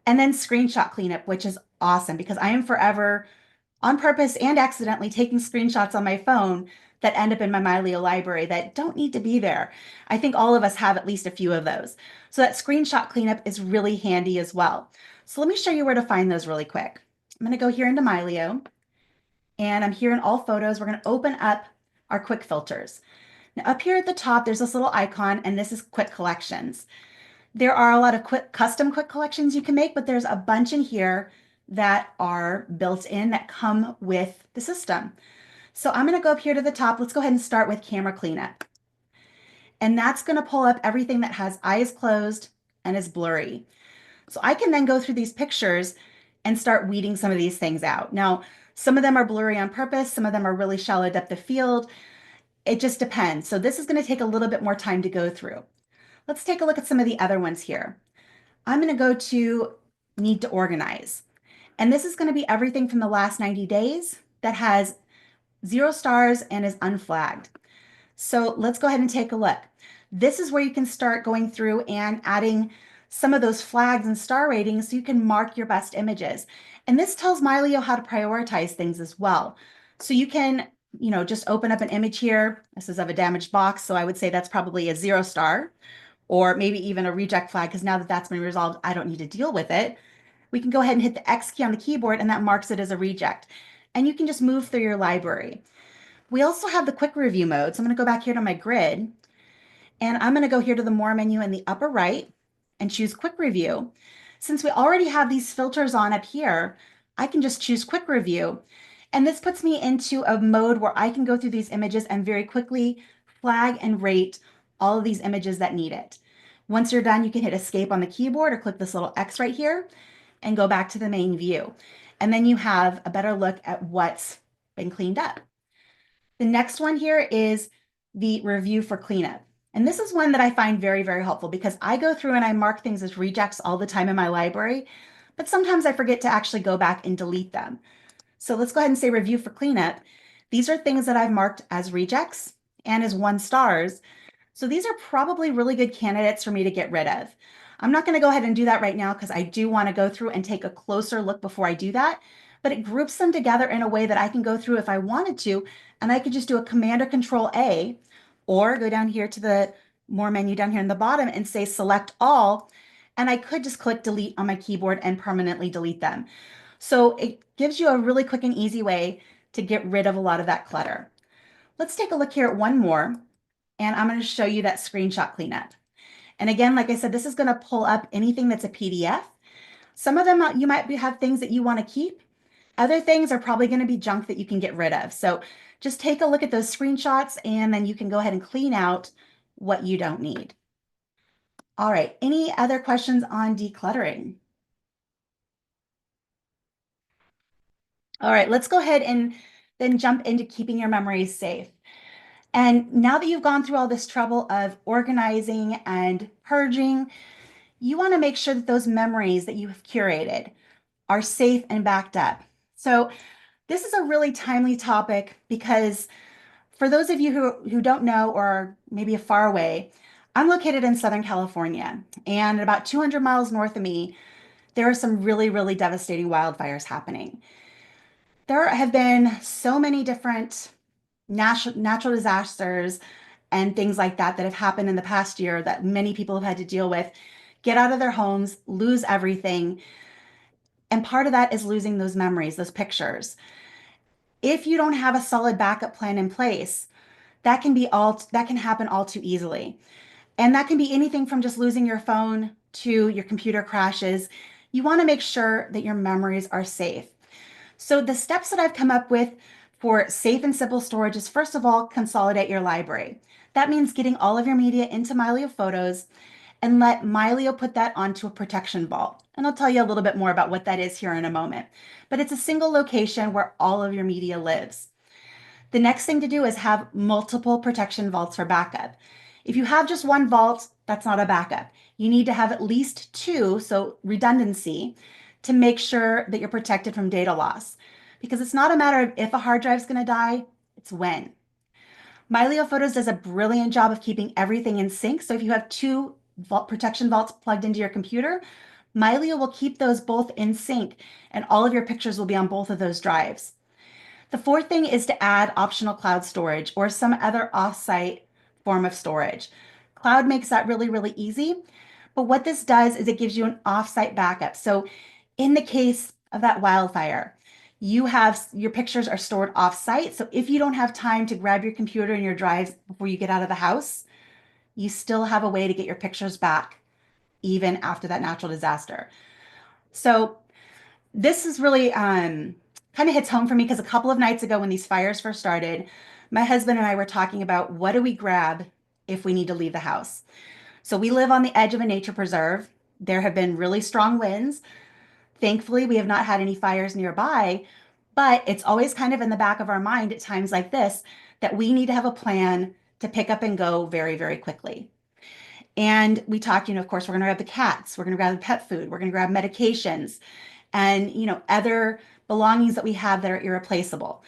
And then Screenshot Cleanup, which is awesome because I am forever on purpose and accidentally taking screenshots on my phone that end up in my Mylio library that don't need to be there. I think all of us have at least a few of those. So that screenshot cleanup is really handy as well. So let me show you where to find those really quick. I'm going to go here into Mylio and I'm here in all photos. We're going to open up our quick filters. Now up here at the top, there's this little icon and this is quick collections. There are a lot of custom quick collections you can make, but there's a bunch in here that are built in that come with the system. So I'm going to go up here to the top. Let's go ahead and start with camera cleanup. And that's going to pull up everything that has eyes closed and is blurry. So I can then go through these pictures and start weeding some of these things out. Now, some of them are blurry on purpose. Some of them are really shallow depth of field. It just depends. So this is going to take a little bit more time to go through. Let's take a look at some of the other ones here. I'm going to go to Need to Organize. And this is going to be everything from the last 90 days that has 0 stars and is unflagged. So let's go ahead and take a look. This is where you can start going through and adding some of those flags and star ratings so you can mark your best images. And this tells Mylio how to prioritize things as well. So you can, just open up an image here. This is of a damaged box, so I would say that's probably a 0 star or maybe even a reject flag because now that that's been resolved, I don't need to deal with it. We can go ahead and hit the X key on the keyboard and that marks it as a reject. And you can just move through your library. We also have the quick review mode. So I'm going to go back here to my grid and I'm going to go here to the more menu in the upper right and choose quick review. Since we already have these filters on up here, I can just choose quick review. And this puts me into a mode where I can go through these images and very quickly flag and rate all of these images that need it. Once you're done, you can hit escape on the keyboard or click this little X right here and go back to the main view. And then you have a better look at what's been cleaned up. The next one here is the review for cleanup. And this is one that I find very, very helpful because I go through and I mark things as rejects all the time in my library, but sometimes I forget to actually go back and delete them. So let's go ahead and say review for cleanup. These are things that I've marked as rejects and as 1 stars. So these are probably really good candidates for me to get rid of. I'm not going to go ahead and do that right now because I do want to go through and take a closer look before I do that, but it groups them together in a way that I can go through if I wanted to, and I could just do a Command or Control A, or go down here to the more menu down here in the bottom and say select all, and I could just click delete on my keyboard and permanently delete them. So it gives you a really quick and easy way to get rid of a lot of that clutter. Let's take a look here at one more, and I'm going to show you that screenshot cleanup. And again, like I said, this is going to pull up anything that's a PDF. Some of them you might have things that you want to keep. Other things are probably going to be junk that you can get rid of. So just take a look at those screenshots and then you can go ahead and clean out what you don't need. All right, any other questions on decluttering? All right, let's go ahead and then jump into keeping your memories safe. And now that you've gone through all this trouble of organizing and purging, you want to make sure that those memories that you have curated are safe and backed up. So this is a really timely topic because for those of you who don't know or maybe are far away, I'm located in Southern California, and about 200 miles north of me, there are some really, really devastating wildfires happening. There have been so many different natural disasters and things like that that have happened in the past year that many people have had to deal with, get out of their homes, lose everything. And part of that is losing those memories, those pictures. If you don't have a solid backup plan in place, that can happen all too easily. And that can be anything from just losing your phone to your computer crashes. You want to make sure that your memories are safe. So the steps that I've come up with for safe and simple storage is, first of all, consolidate your library. That means getting all of your media into Mylio Photos and let Mylio put that onto a protection vault. And I'll tell you a little bit more about what that is here in a moment. But it's a single location where all of your media lives. The next thing to do is have multiple protection vaults for backup. If you have just one vault, that's not a backup. You need to have at least two, so redundancy, to make sure that you're protected from data loss. Because it's not a matter of if a hard drive is going to die, it's when. Mylio Photos does a brilliant job of keeping everything in sync. So if you have two protection vaults plugged into your computer, Mylio will keep those both in sync and all of your pictures will be on both of those drives. The fourth thing is to add optional cloud storage or some other offsite form of storage. Cloud makes that really, really easy. But what this does is it gives you an offsite backup. So in the case of that wildfire, your pictures are stored offsite. So if you don't have time to grab your computer and your drives before you get out of the house, you still have a way to get your pictures back even after that natural disaster. So this is really kind of hits home for me because a couple of nights ago when these fires first started, my husband and I were talking about what do we grab if we need to leave the house. So we live on the edge of a nature preserve. There have been really strong winds. Thankfully, we have not had any fires nearby, but it's always kind of in the back of our mind at times like this that we need to have a plan to pick up and go very, very quickly. And we talked, of course, we're going to grab the cats, we're going to grab the pet food, we're going to grab medications and, other belongings that we have that are irreplaceable.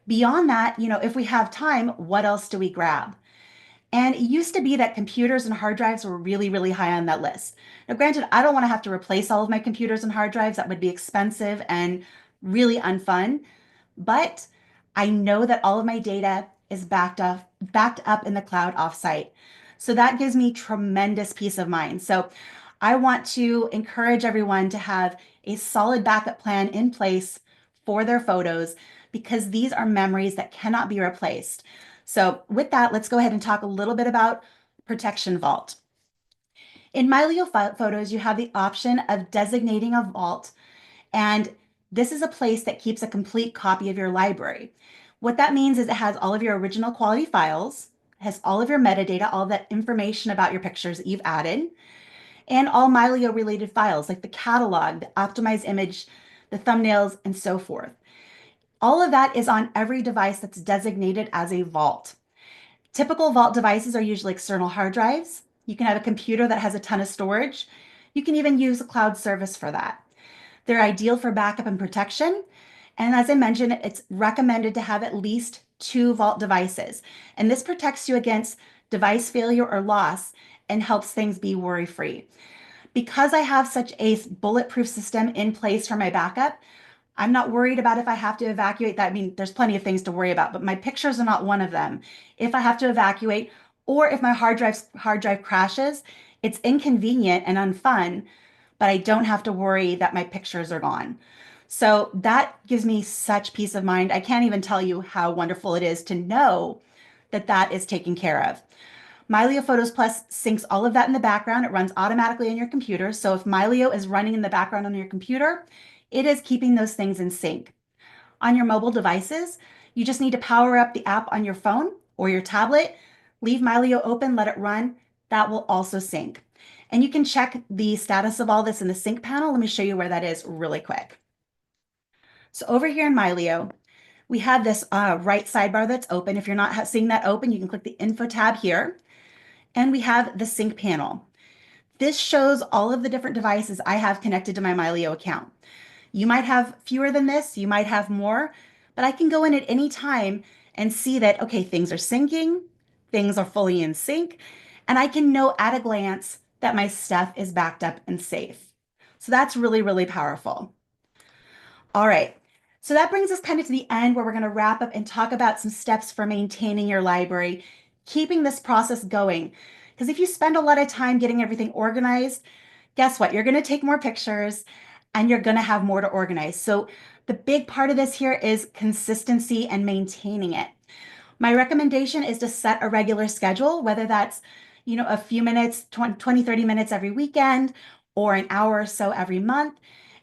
Beyond that, if we have time, what else do we grab? And it used to be that computers and hard drives were really, really high on that list. Now, granted, I don't want to have to replace all of my computers and hard drives. That would be expensive and really unfun. But I know that all of my data is backed up in the cloud offsite. So that gives me tremendous peace of mind. So I want to encourage everyone to have a solid backup plan in place for their photos because these are memories that cannot be replaced. So with that, let's go ahead and talk a little bit about Protection Vault. In Mylio Photos, you have the option of designating a vault, and this is a place that keeps a complete copy of your library. What that means is it has all of your original quality files, has all of your metadata, all of that information about your pictures that you've added, and all Mylio related files like the catalog, the optimized image, the thumbnails, and so forth. All of that is on every device that's designated as a vault. Typical vault devices are usually external hard drives. You can have a computer that has a ton of storage. You can even use a cloud service for that. They're ideal for backup and protection. And as I mentioned, it's recommended to have at least two vault devices. And this protects you against device failure or loss and helps things be worry-free. Because I have such a bulletproof system in place for my backup, I'm not worried about if I have to evacuate that. I mean, there's plenty of things to worry about, but my pictures are not one of them. If I have to evacuate or if my hard drive crashes, it's inconvenient and unfun, but I don't have to worry that my pictures are gone. So that gives me such peace of mind. I can't even tell you how wonderful it is to know that that is taken care of. Mylio Photos Plus syncs all of that in the background. It runs automatically on your computer. So if Mylio is running in the background on your computer, it is keeping those things in sync. On your mobile devices, you just need to power up the app on your phone or your tablet, leave Mylio open, let it run. That will also sync. And you can check the status of all this in the sync panel. Let me show you where that is really quick. So over here in Mylio, we have this right sidebar that's open. If you're not seeing that open, you can click the info tab here. And we have the sync panel. This shows all of the different devices I have connected to my Mylio account. You might have fewer than this, you might have more, but I can go in at any time and see that, okay, things are syncing, things are fully in sync, and I can know at a glance that my stuff is backed up and safe. So that's really, really powerful. All right. So that brings us kind of to the end where we're going to wrap up and talk about some steps for maintaining your library, keeping this process going. Because if you spend a lot of time getting everything organized, guess what? You're going to take more pictures and you're going to have more to organize. So the big part of this here is consistency and maintaining it. My recommendation is to set a regular schedule, whether that's, a few minutes, 20, 30 minutes every weekend, or an hour or so every month.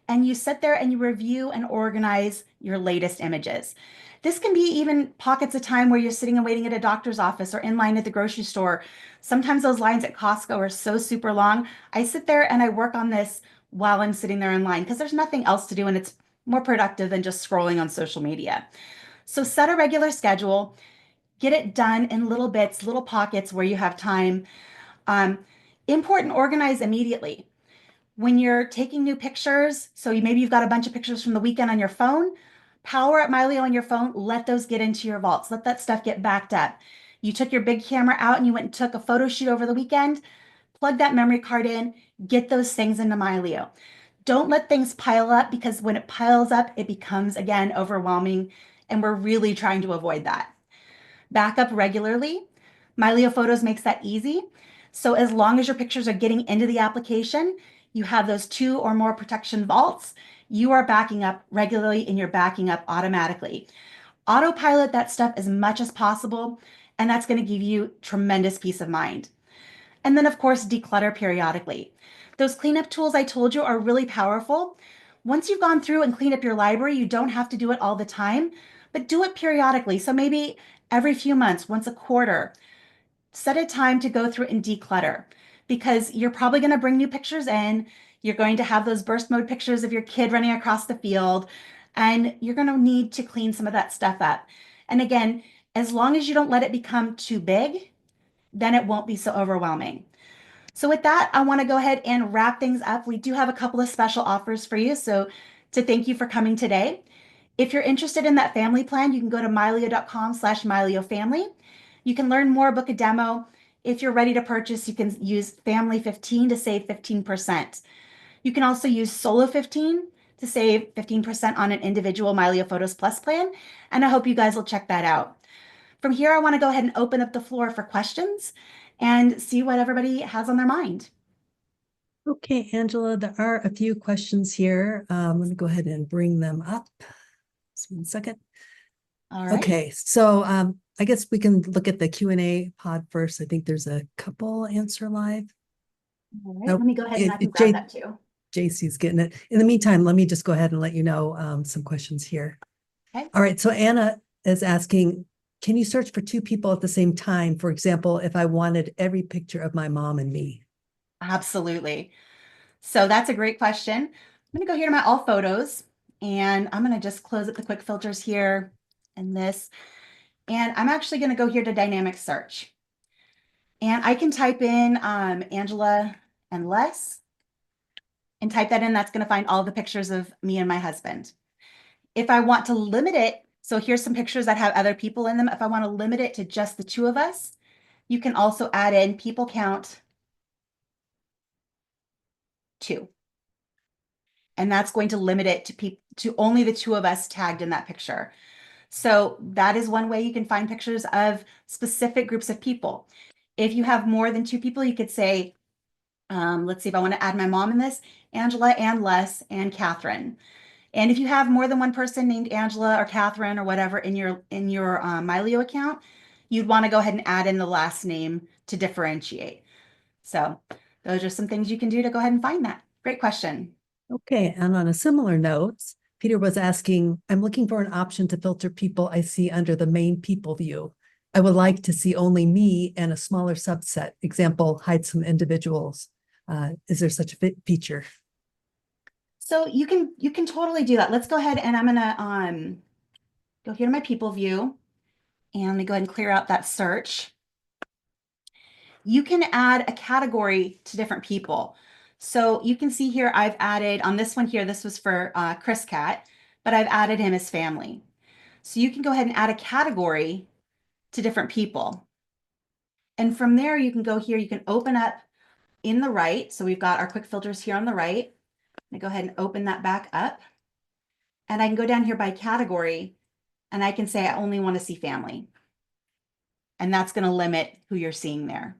And you sit there and you review and organize your latest images. This can be even pockets of time where you're sitting and waiting at a doctor's office or in line at the grocery store. Sometimes those lines at Costco are so super long. I sit there and I work on this while I'm sitting there in line because there's nothing else to do and it's more productive than just scrolling on social media. So set a regular schedule, get it done in little bits, little pockets where you have time. Import and organize immediately. When you're taking new pictures, so maybe you've got a bunch of pictures from the weekend on your phone, power up Mylio on your phone, let those get into your vaults, let that stuff get backed up. You took your big camera out and you went and took a photo shoot over the weekend, plug that memory card in, get those things into Mylio. Don't let things pile up because when it piles up, it becomes, again, overwhelming, and we're really trying to avoid that. Back up regularly. Mylio Photos makes that easy. So as long as your pictures are getting into the application, you have those 2 or more protection vaults, you are backing up regularly and you're backing up automatically. Autopilot that stuff as much as possible, and that's going to give you tremendous peace of mind. And then, of course, declutter periodically. Those cleanup tools I told you are really powerful. Once you've gone through and cleaned up your library, you don't have to do it all the time, but do it periodically. So maybe every few months, once a quarter, set a time to go through and declutter because you're probably going to bring new pictures in. You're going to have those burst mode pictures of your kid running across the field, and you're going to need to clean some of that stuff up. And again, as long as you don't let it become too big, then it won't be so overwhelming. So with that, I want to go ahead and wrap things up. We do have a couple of special offers for you. So to thank you for coming today. If you're interested in that family plan, you can go to mylio.com/myliofamily. You can learn more, book a demo. If you're ready to purchase, you can use Family 15 to save 15%. You can also use Solo 15 to save 15% on an individual Mylio Photos Plus plan. And I hope you guys will check that out. From here, I want to go ahead and open up the floor for questions and see what everybody has on their mind. Okay, Angela, there are a few questions here. Let me go ahead and bring them up. Just 1 second. All right. Okay, so I guess we can look at the Q&A pod first. I think there's a couple answer live. All right. Let me go ahead and I can grab that too. JC's getting it. In the meantime, let me just go ahead and let you know some questions here. Okay. All right, so Anna is asking, can you search for 2 people at the same time? For example, if I wanted every picture of my mom and me. Absolutely. So that's a great question. I'm going to go here to my all photos and I'm going to just close up the quick filters here and this. And I'm actually going to go here to dynamic search. And I can type in Angela and Les and type that in. That's going to find all the pictures of me and my husband. If I want to limit it, so here's some pictures that have other people in them. If I want to limit it to just the 2 of us, you can also add in people count 2. And that's going to limit it to only the 2 of us tagged in that picture. So that is one way you can find pictures of specific groups of people. If you have more than 2 people, you could say, let's see if I want to add my mom in this, Angela and Les and Catherine. And if you have more than one person named Angela or Catherine or whatever in your Mylio account, you'd want to go ahead and add in the last name to differentiate. So those are some things you can do to go ahead and find that. Great question. Okay, and on a similar note, Peter was asking, I'm looking for an option to filter people I see under the main people view. I would like to see only me and a smaller subset. Example, hide some individuals. Is there such a feature? So you can totally do that. Let's go ahead and I'm gonna go here to my people view and let me go ahead and clear out that search. You can add a category to different people. So you can see here, I've added on this one here, this was for Chris Cat, but I've added him as family. So you can go ahead and add a category to different people. And from there, you can go here, you can open up in the right. So we've got our quick filters here on the right. I'm gonna go ahead and open that back up. And I can go down here by category and I can say I only want to see family. And that's going to limit who you're seeing there.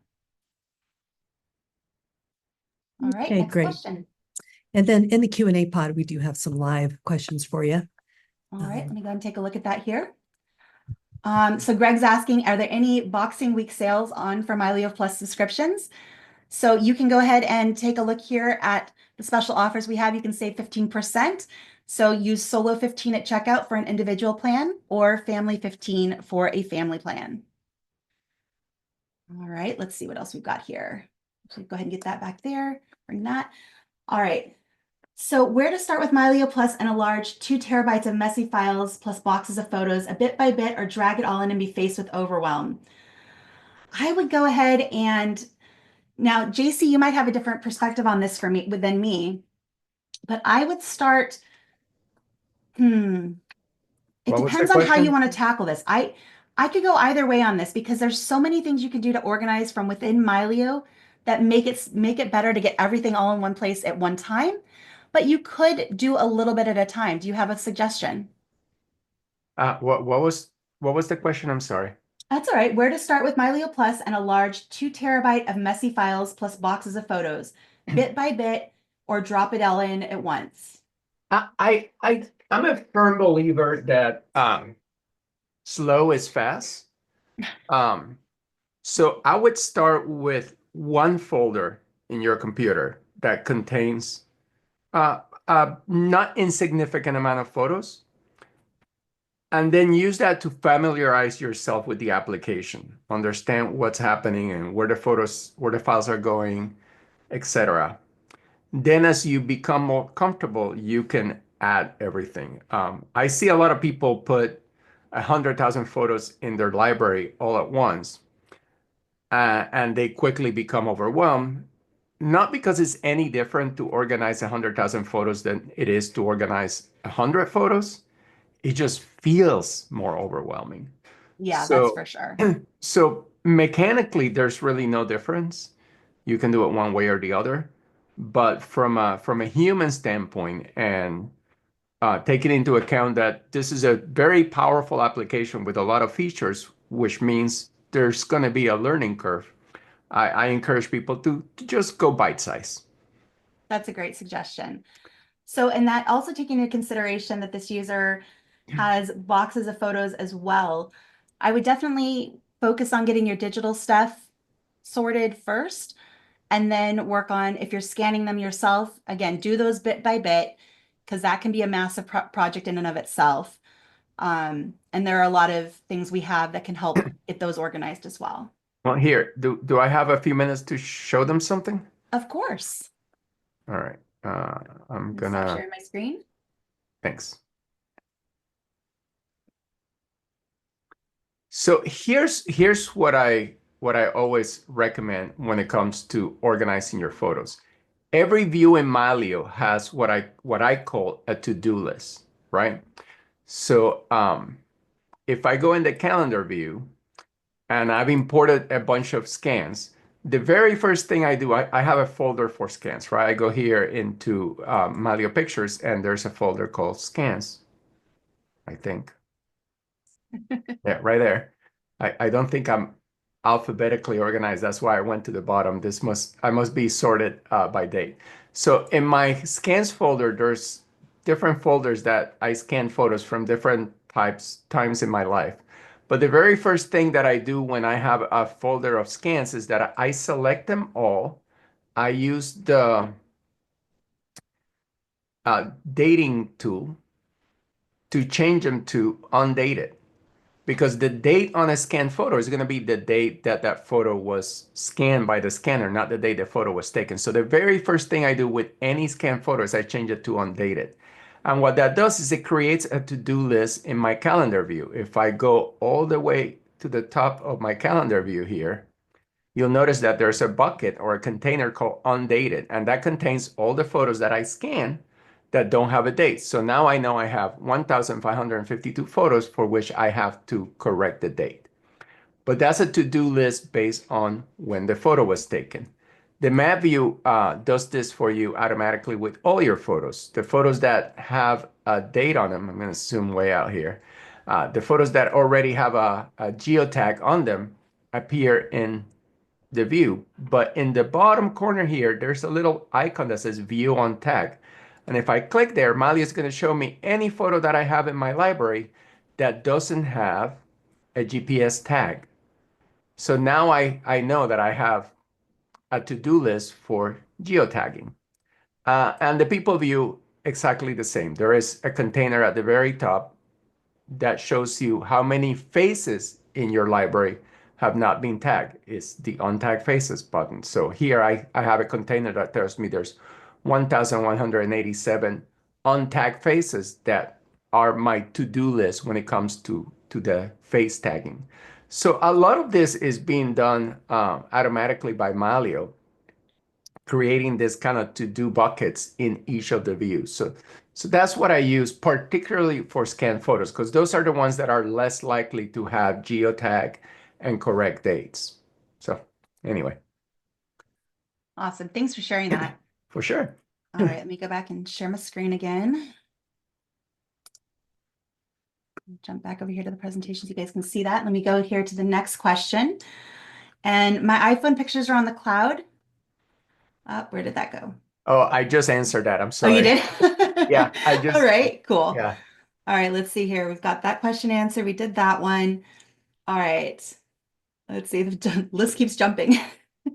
All right, Okay, next great. question. And then in the Q&A pod, we do have some live questions for you. All right, let me go ahead and take a look at that here. So Greg's asking, are there any Boxing Week sales on for MyLeo Plus subscriptions? So you can go ahead and take a look here at the special offers we have. You can save 15%. So use Solo 15 at checkout for an individual plan or Family 15 for a family plan. All right, let's see what else we've got here. So go ahead and get that back there, bring that. All right, so where to start with MyLeo Plus and a large 2 terabytes of messy files plus boxes of photos, a bit by bit, or drag it all in and be faced with overwhelm? I would go ahead and now, JC, you might have a different perspective on this for me than me, but I would start. It What was the depends on how you question? want to tackle this. I could go either way on this because there's so many things you can do to organize from within MyLeo that make it better to get everything all in one place at one time. But you could do a little bit at a time. Do you have a suggestion? What was the question? I'm sorry. That's all right. Where to start with MyLeo Plus and a large 2 terabyte of messy files plus boxes of photos, bit by bit, or drop it all in at once? I'm a firm believer that slow is fast. So I would start with one folder in your computer that contains a not insignificant amount of photos, and then use that to familiarize yourself with the application, understand what's happening and where the files are going, etc. Then as you become more comfortable, you can add everything. I see a lot of people put 100,000 photos in their library all at once, and they quickly become overwhelmed, not because it's any different to organize 100,000 photos than it is to organize 100 photos. It just feels more overwhelming. Yeah, that's So, for sure. so mechanically, there's really no difference. You can do it one way or the other. But from a human standpoint, and taking into account that this is a very powerful application with a lot of features, which means there's going to be a learning curve, I encourage people to just go bite size. That's a great suggestion. So, and that also taking into consideration that this user has boxes of photos as well, I would definitely focus on getting your digital stuff sorted first, and then work on if you're scanning them yourself, again, do those bit by bit, because that can be a massive project in and of itself. And there are a lot of things we have that can help get those organized as well. Well, here, do I have a few minutes to show them something? Of course. All right. I'm Stop gonna, sharing my screen. thanks. So here's what I always recommend when it comes to organizing your photos. Every view in Malio has what I call a to-do list, right? So if I go in the calendar view and I've imported a bunch of scans, the very first thing I do, I have a folder for scans, right? I go here into Malio Pictures and there's a folder called scans, I think. Yeah, right there. I don't think I'm alphabetically organized. That's why I went to the bottom. I must be sorted by date. So in my scans folder, there's different folders that I scan photos from different times in my life. But the very first thing that I do when I have a folder of scans is that I select them all. I use the dating tool to change them to undated. because the date on a scanned photo is going to be the date that that photo was scanned by the scanner, not the date the photo was taken. So the very first thing I do with any scanned photo is I change it to undated. And what that does is it creates a to-do list in my calendar view. If I go all the way to the top of my calendar view here, you'll notice that there's a bucket or a container called undated, and that contains all the photos that I scan that don't have a date. So now I know I have 1,552 photos for which I have to correct the date. But that's a to-do list based on when the photo was taken. The map view does this for you automatically with all your photos. The photos that have a date on them, I'm going to zoom way out here. The photos that already have a geotag on them appear in the view, but in the bottom corner here, there's a little icon that says view on tag. And if I click there, Mali is going to show me any photo that I have in my library that doesn't have a GPS tag. So now I know that I have a to-do list for geotagging. And the people view exactly the same. There is a container at the very top that shows you how many faces in your library have not been tagged. It's the untagged faces button. So here I have a container that tells me there's 1,187 untagged faces that are my to-do list when it comes to the face tagging. So a lot of this is being done automatically by Malio, creating this kind of to-do buckets in each of the views. So that's what I use particularly for scanned photos, because those are the ones that are less likely to have geotag and correct dates. So anyway, Awesome. Thanks for sharing that. for sure. All right, let me go back and share my screen again. Jump back over here to the presentation so you guys can see that. Let me go here to the next question. And my iPhone pictures are on the cloud. Where did that go? Oh, I just answered that. I'm Oh, sorry. you did? Yeah, I just. All right, cool. Yeah. All right, let's see here. We've got that question answered. We did that one. All right. Let's see. The list keeps jumping.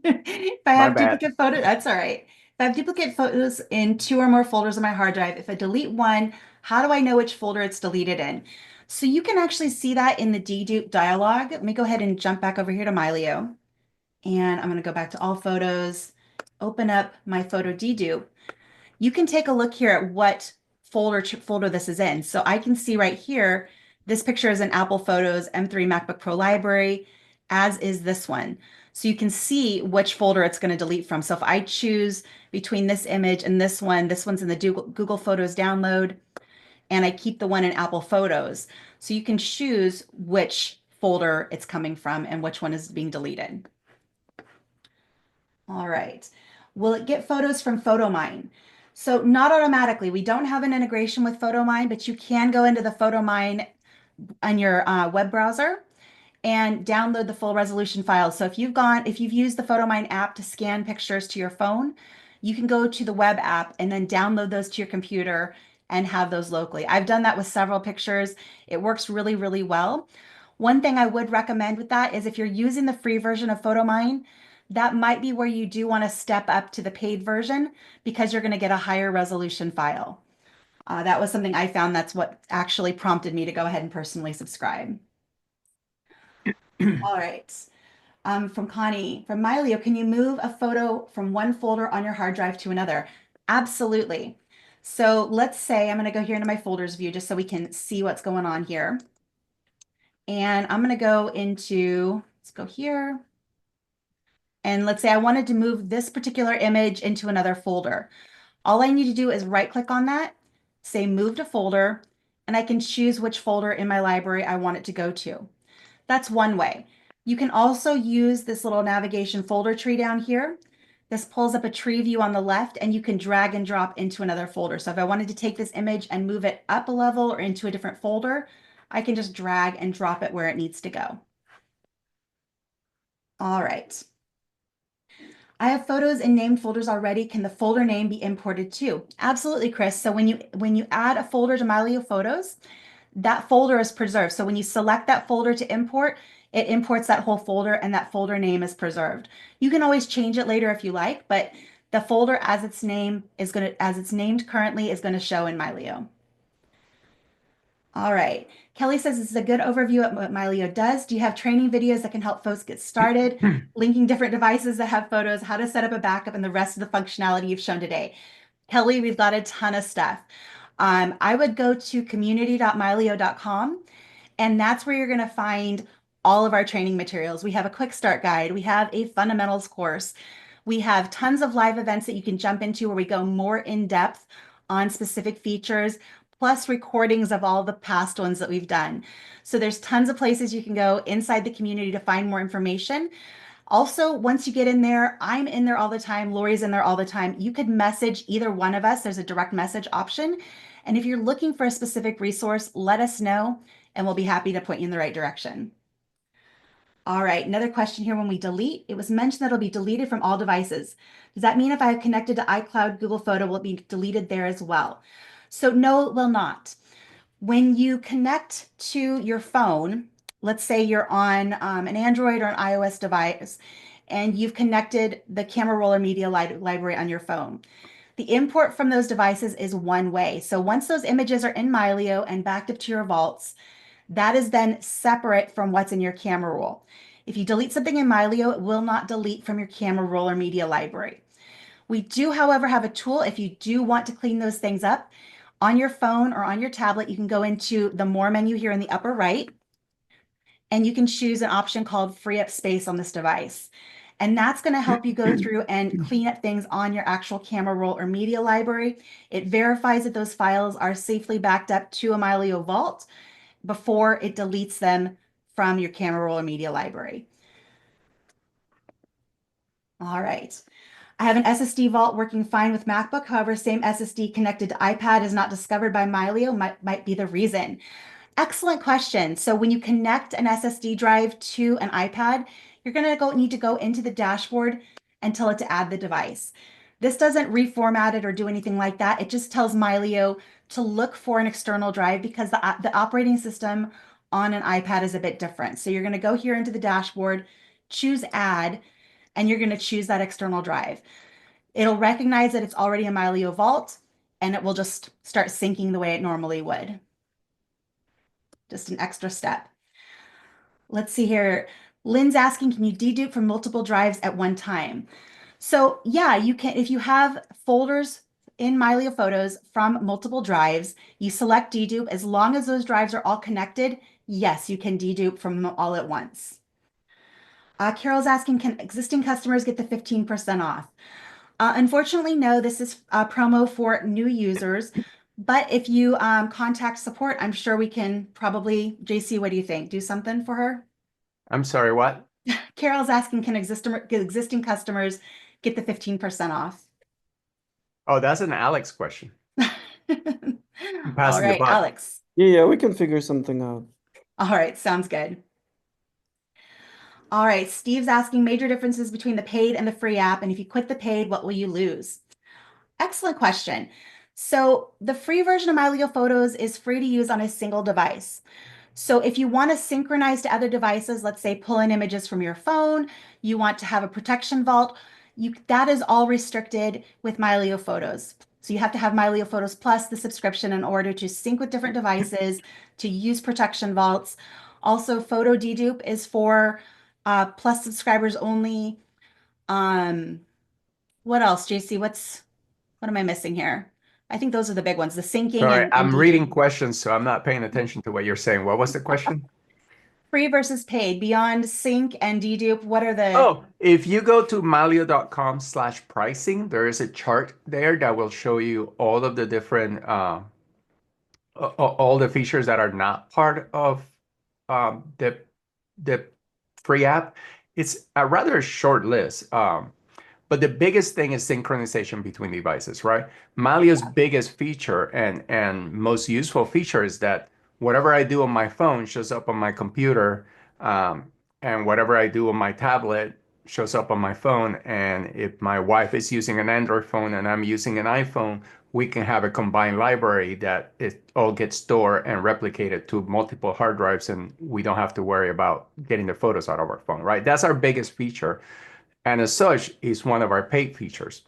If I My have bad. duplicate photos, that's all right. If I have duplicate photos in 2 or more folders on my hard drive, if I delete one, how do I know which folder it's deleted in? So you can actually see that in the dedupe dialog. Let me go ahead and jump back over here to Mylio. And I'm going to go back to all photos, open up my photo dedupe. You can take a look here at what folder this is in. So I can see right here, this picture is in Apple Photos M3 MacBook Pro library, as is this one. So you can see which folder it's going to delete from. So if I choose between this image and this one's in the Google Photos download, and I keep the one in Apple Photos. So you can choose which folder it's coming from and which one is being deleted. All right. Will it get photos from PhotoMine? So not automatically. We don't have an integration with PhotoMine, but you can go into the PhotoMine on your web browser and download the full resolution file. So if you've used the PhotoMine app to scan pictures to your phone, you can go to the web app and then download those to your computer and have those locally. I've done that with several pictures. It works really, really well. One thing I would recommend with that is if you're using the free version of PhotoMine, that might be where you do want to step up to the paid version because you're going to get a higher resolution file. That was something I found that's what actually prompted me to go ahead and personally subscribe. All right. From Connie, from Mylio, can you move a photo from one folder on your hard drive to another? Absolutely. So let's say I'm going to go here into my folders view just so we can see what's going on here. And I'm going to go into, let's go here. And let's say I wanted to move this particular image into another folder. All I need to do is right click on that, say move to folder, and I can choose which folder in my library I want it to go to. That's one way. You can also use this little navigation folder tree down here. This pulls up a tree view on the left and you can drag and drop into another folder. So if I wanted to take this image and move it up a level or into a different folder, I can just drag and drop it where it needs to go. All right. I have photos in named folders already. Can the folder name be imported too? Absolutely, Chris. So when you add a folder to Mylio Photos, that folder is preserved. So when you select that folder to import, it imports that whole folder and that folder name is preserved. You can always change it later if you like, but the folder as it's named currently is going to show in Mylio. All right. Kelly says this is a good overview of what Mylio does. Do you have training videos that can help folks get started? Linking different devices that have photos, how to set up a backup, and the rest of the functionality you've shown today. Kelly, we've got a ton of stuff. I would go to community.mylio.com, and that's where you're going to find all of our training materials. We have a quick start guide. We have a fundamentals course. We have tons of live events that you can jump into where we go more in depth on specific features, plus recordings of all the past ones that we've done. So there's tons of places you can go inside the community to find more information. Also, once you get in there, I'm in there all the time. Lori's in there all the time. You could message either one of us. There's a direct message option. And if you're looking for a specific resource, let us know and we'll be happy to point you in the right direction. All right, another question here. When we delete, it was mentioned that it'll be deleted from all devices. Does that mean if I have connected to iCloud, Google Photo, will it be deleted there as well? So no, it will not. When you connect to your phone, let's say you're on an Android or an iOS device, and you've connected the camera roll or media library on your phone. The import from those devices is one way. So once those images are in Mylio and backed up to your vaults, that is then separate from what's in your camera roll. If you delete something in Mylio, it will not delete from your camera roll or media library. We do, however, have a tool if you do want to clean those things up. On your phone or on your tablet, you can go into the More menu here in the upper right, and you can choose an option called Free Up Space on this device. And that's going to help you go through and clean up things on your actual camera roll or media library. It verifies that those files are safely backed up to a Mylio vault before it deletes them from your camera roll or media library. All right. I have an SSD vault working fine with MacBook. However, same SSD connected to iPad is not discovered by Mylio, might be the reason. Excellent question. So when you connect an SSD drive to an iPad, you're going to need to go into the dashboard and tell it to add the device. This doesn't reformat it or do anything like that. It just tells Mylio to look for an external drive because the operating system on an iPad is a bit different. So you're going to go here into the dashboard, choose add, and you're going to choose that external drive. It'll recognize that it's already a Mylio vault, and it will just start syncing the way it normally would. Just an extra step. Let's see here. Lynn's asking, can you dedupe from multiple drives at one time? So yeah, you can. If you have folders in Mylio Photos from multiple drives, you select dedupe. As long as those drives are all connected, yes, you can dedupe from them all at once. Carol's asking, can existing customers get the 15% off? Unfortunately, no, this is a promo for new users. But if you contact support, I'm sure we can probably, JC, what do you think? Do something for her? I'm sorry, what? Carol's asking, can existing customers get the 15% off? Oh, that's an Alex question. I'm All passing the right, buck. Alex. Yeah, we can figure something out. All right, sounds good. All right, Steve's asking major differences between the paid and the free app. And if you quit the paid, what will you lose? Excellent question. So the free version of Mylio Photos is free to use on a single device. So if you want to synchronize to other devices, let's say pull in images from your phone, you want to have a protection vault, that is all restricted with Mylio Photos. So you have to have Mylio Photos Plus, the subscription, in order to sync with different devices, to use protection vaults. Also, photo dedupe is for Plus subscribers only. What else, JC? What am I missing here? I think those are the big ones, the syncing Sorry, and I'm dedupe. reading questions, so I'm not paying attention to what you're saying. What was the question? Free versus paid, beyond sync and dedupe, what are the... Oh, if you go to mylio.com/pricing, there is a chart there that will show you all of the different all the features that are not part of the free app. It's a rather short list. But the biggest thing is synchronization between devices, right? Malia's biggest feature and most useful feature is that whatever I do on my phone shows up on my computer, and whatever I do on my tablet shows up on my phone. And if my wife is using an Android phone and I'm using an iPhone, we can have a combined library that it all gets stored and replicated to multiple hard drives, and we don't have to worry about getting the photos out of our phone, right? That's our biggest feature. And as such, is one of our paid features.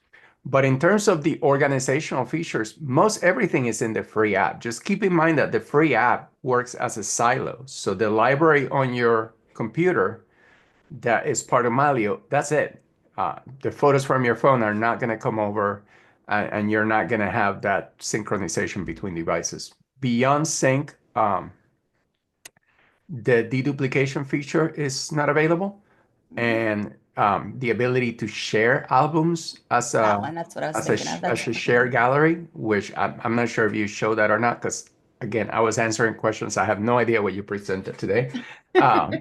But in terms of the organizational features, most everything is in the free app. Just keep in mind that the free app works as a silo. So the library on your computer that is part of Malio, that's it. The photos from your phone are not going to come over, and you're not going to have that synchronization between devices. Beyond sync, the deduplication feature is not available, and the ability to share albums as That a one, that's what I was as thinking of. That's a share gallery, which I'm not sure if you show that or not, because again, I was answering questions. I have no idea what you presented today. Um,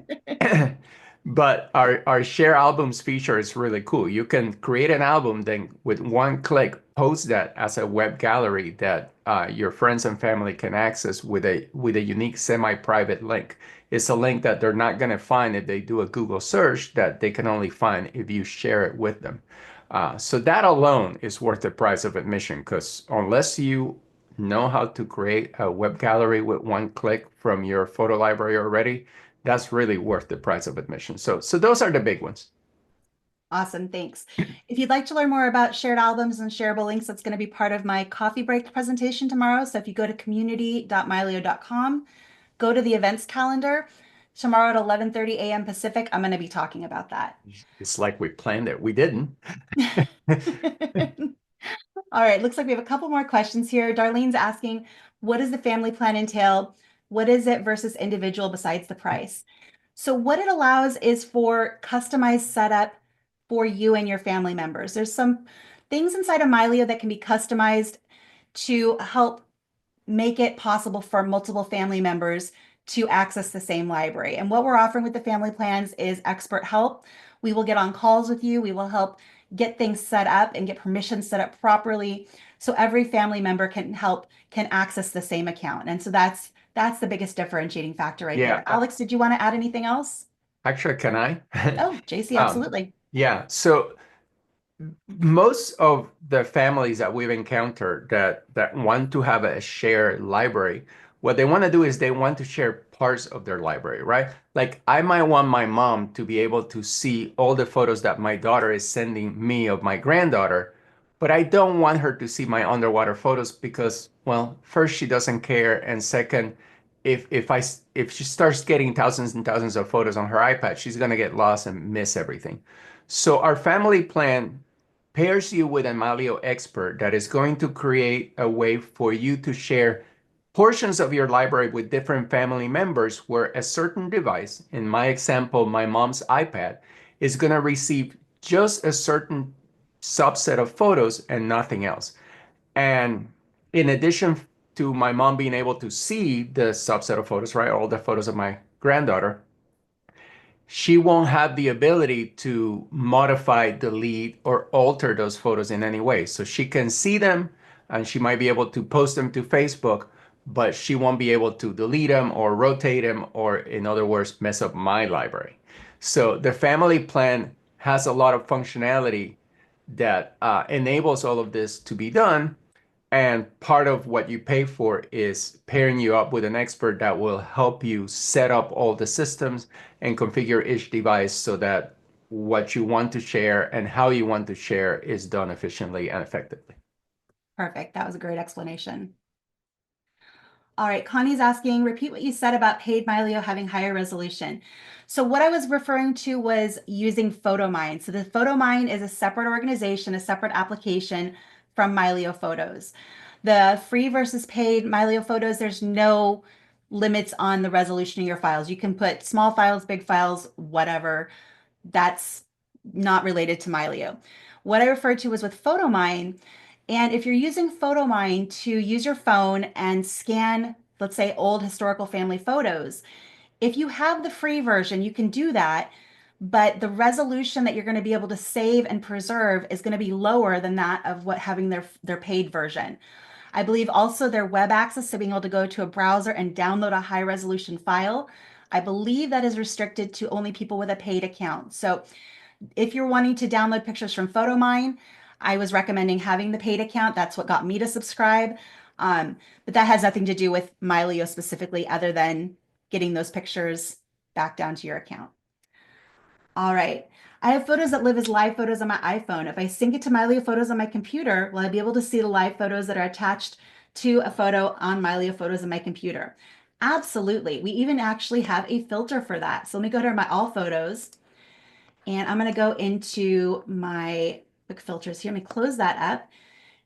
but our share albums feature is really cool. You can create an album, then with one click, post that as a web gallery that your friends and family can access with a unique semi-private link. It's a link that they're not going to find if they do a Google search, that they can only find if you share it with them. So that alone is worth the price of admission, because unless you know how to create a web gallery with one click from your photo library already, that's really worth the price of admission. So those are the big ones. Awesome, thanks. If you'd like to learn more about shared albums and shareable links, that's going to be part of my coffee break presentation tomorrow. So if you go to community.mylio.com, go to the events calendar. Tomorrow at 11:30 a.m. Pacific, I'm going to be talking about that. It's like we planned it. We didn't. All right, looks like we have a couple more questions here. Darlene's asking, what does the family plan entail? What is it versus individual besides the price? So what it allows is for customized setup for you and your family members. There's some things inside of Mylio that can be customized to help make it possible for multiple family members to access the same library. And what we're offering with the family plans is expert help. We will get on calls with you. We will help get things set up and get permissions set up properly, so every family member can access the same account. And so that's the biggest differentiating factor right Yeah. there. Alex, did you want to add anything else? Actually, can I? Oh, JC, absolutely. Yeah. So most of the families that we've encountered that want to have a shared library, what they want to do is they want to share parts of their library, right? Like I might want my mom to be able to see all the photos that my daughter is sending me of my granddaughter, but I don't want her to see my underwater photos because, well, first, she doesn't care, and second, if she starts getting thousands and thousands of photos on her iPad, she's gonna get lost and miss everything. So our family plan pairs you with a Malio expert that is going to create a way for you to share portions of your library with different family members, where a certain device, in my example, my mom's iPad, is going to receive just a certain subset of photos and nothing else. And in addition to my mom being able to see the subset of photos, right, all the photos of my granddaughter, she won't have the ability to modify, delete, or alter those photos in any way. So she can see them and she might be able to post them to Facebook, but she won't be able to delete them or rotate them, or in other words, mess up my library. So the family plan has a lot of functionality that enables all of this to be done. And part of what you pay for is pairing you up with an expert that will help you set up all the systems and configure each device so that what you want to share and how you want to share is done efficiently and effectively. Perfect. That was a great explanation. All right, Connie's asking, repeat what you said about paid Mylio having higher resolution. So what I was referring to was using PhotoMine. So the PhotoMine is a separate organization, a separate application from Mylio Photos. The free versus paid Mylio Photos, there's no limits on the resolution of your files. You can put small files, big files, whatever. That's not related to Mylio. What I referred to was with PhotoMine. And if you're using PhotoMine to use your phone and scan, let's say, old historical family photos, if you have the free version, you can do that, but the resolution that you're going to be able to save and preserve is going to be lower than that of what having their paid version. I believe also their web access, so being able to go to a browser and download a high resolution file, I believe that is restricted to only people with a paid account. So if you're wanting to download pictures from PhotoMine, I was recommending having the paid account. That's what got me to subscribe. But that has nothing to do with Mylio specifically, other than getting those pictures back down to your account. All right. I have photos that live as live photos on my iPhone. If I sync it to Mylio Photos on my computer, will I be able to see the live photos that are attached to a photo on Mylio Photos on my computer? Absolutely. We even actually have a filter for that. So let me go to my all photos and I'm going to go into my quick filters here. Let me close that up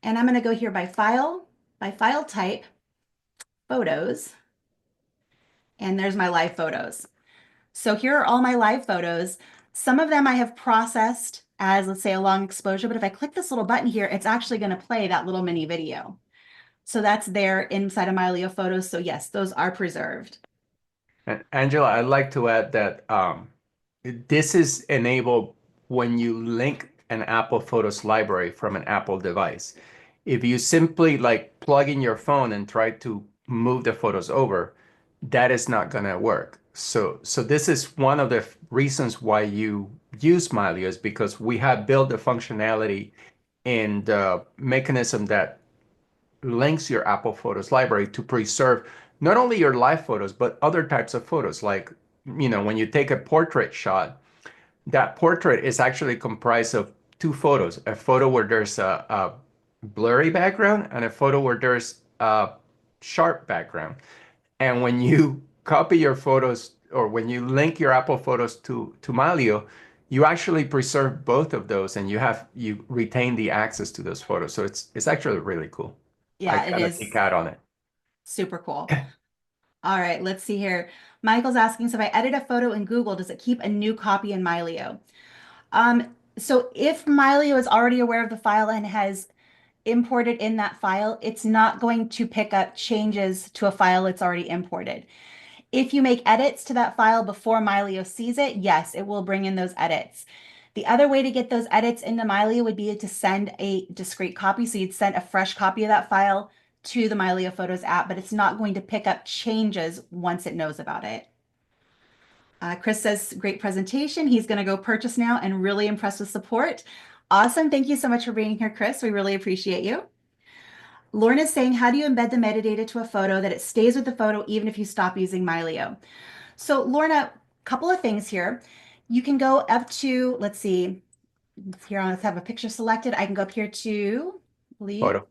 and I'm going to go here by file type, photos, and there's my live photos. So here are all my live photos. Some of them I have processed as, let's say, a long exposure, but if I click this little button here, it's actually going to play that little mini video. So that's there inside of Mylio Photos. So yes, those are preserved. And Angela, I'd like to add that this is enabled when you link an Apple Photos library from an Apple device. If you simply like plug in your phone and try to move the photos over, that is not going to work. So this is one of the reasons why you use Mylio, is because we have built the functionality and the mechanism that links your Apple Photos library to preserve not only your live photos, but other types of photos. Like, when you take a portrait shot, that portrait is actually comprised of two photos, a photo where there's a blurry background and a photo where there's a sharp background. And when you copy your photos or when you link your Apple Photos to Mylio, you actually preserve both of those and you retain the access to those photos. So it's actually really cool. I Yeah, it kind of is geek out on it. super cool. All right, let's see here. Michael's asking, so if I edit a photo in Google, does it keep a new copy in Mylio? So if Mylio is already aware of the file and has imported in that file, it's not going to pick up changes to a file it's already imported. If you make edits to that file before Mylio sees it, yes, it will bring in those edits. The other way to get those edits into Mylio would be to send a discrete copy. So you'd send a fresh copy of that file to the Mylio Photos app, but it's not going to pick up changes once it knows about it. Chris says, great presentation. He's going to go purchase now and really impressed with support. Awesome. Thank you so much for being here, Chris. We really appreciate you. Lorna is saying, how do you embed the metadata to a photo that it stays with the photo even if you stop using Mylio? So Lorna, a couple of things here. You can go up to, let's see, here let's have a picture selected. I can go up here to, Photo.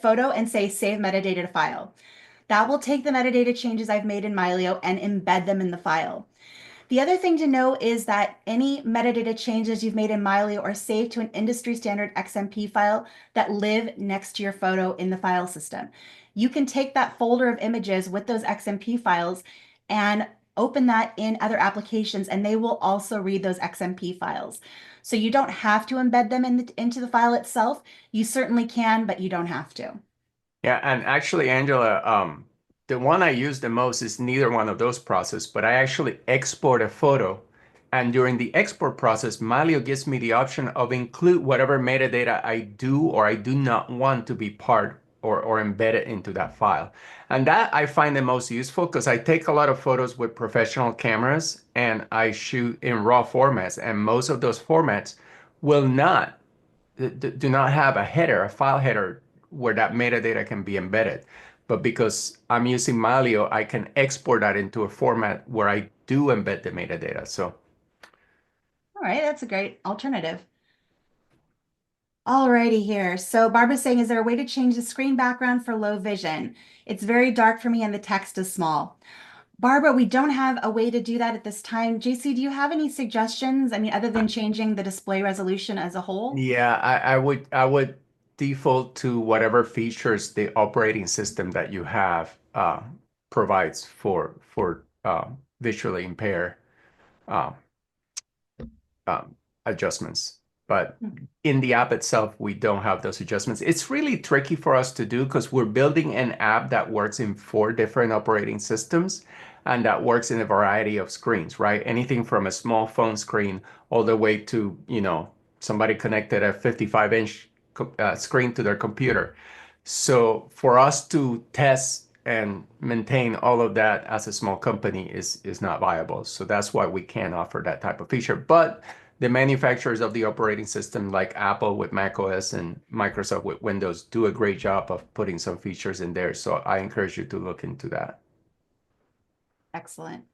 photo and say save metadata to file. That will take the metadata changes I've made in Mylio and embed them in the file. The other thing to know is that any metadata changes you've made in Mylio are saved to an industry standard XMP file that live next to your photo in the file system. You can take that folder of images with those XMP files and open that in other applications, and they will also read those XMP files. So you don't have to embed them into the file itself. You certainly can, but you don't have to. Yeah, and actually, Angela, the one I use the most is neither one of those processes, but I actually export a photo. And during the export process, Mylio gives me the option of include whatever metadata I do or I do not want to be part or embedded into that file. And that I find the most useful because I take a lot of photos with professional cameras and I shoot in raw formats. And most of those formats will not do not have a header, a file header where that metadata can be embedded. But because I'm using Mylio, I can export that into a format where I do embed the metadata. So, All right, that's a great alternative. Alrighty here. So Barbara's saying, is there a way to change the screen background for low vision? It's very dark for me and the text is small. Barbara, we don't have a way to do that at this time. JC, do you have any suggestions? I mean, other than changing the display resolution as a whole? yeah, I would default to whatever features the operating system that you have provides for visually impaired um, adjustments. But in the app itself, we don't have those adjustments. It's really tricky for us to do because we're building an app that works in 4 different operating systems and that works in a variety of screens, right? Anything from a small phone screen all the way to, somebody connected a 55-inch screen to their computer. So for us to test and maintain all of that as a small company is not viable. So that's why we can't offer that type of feature. But the manufacturers of the operating system like Apple with macOS and Microsoft with Windows do a great job of putting some features in there. So I encourage you to look into that. Excellent.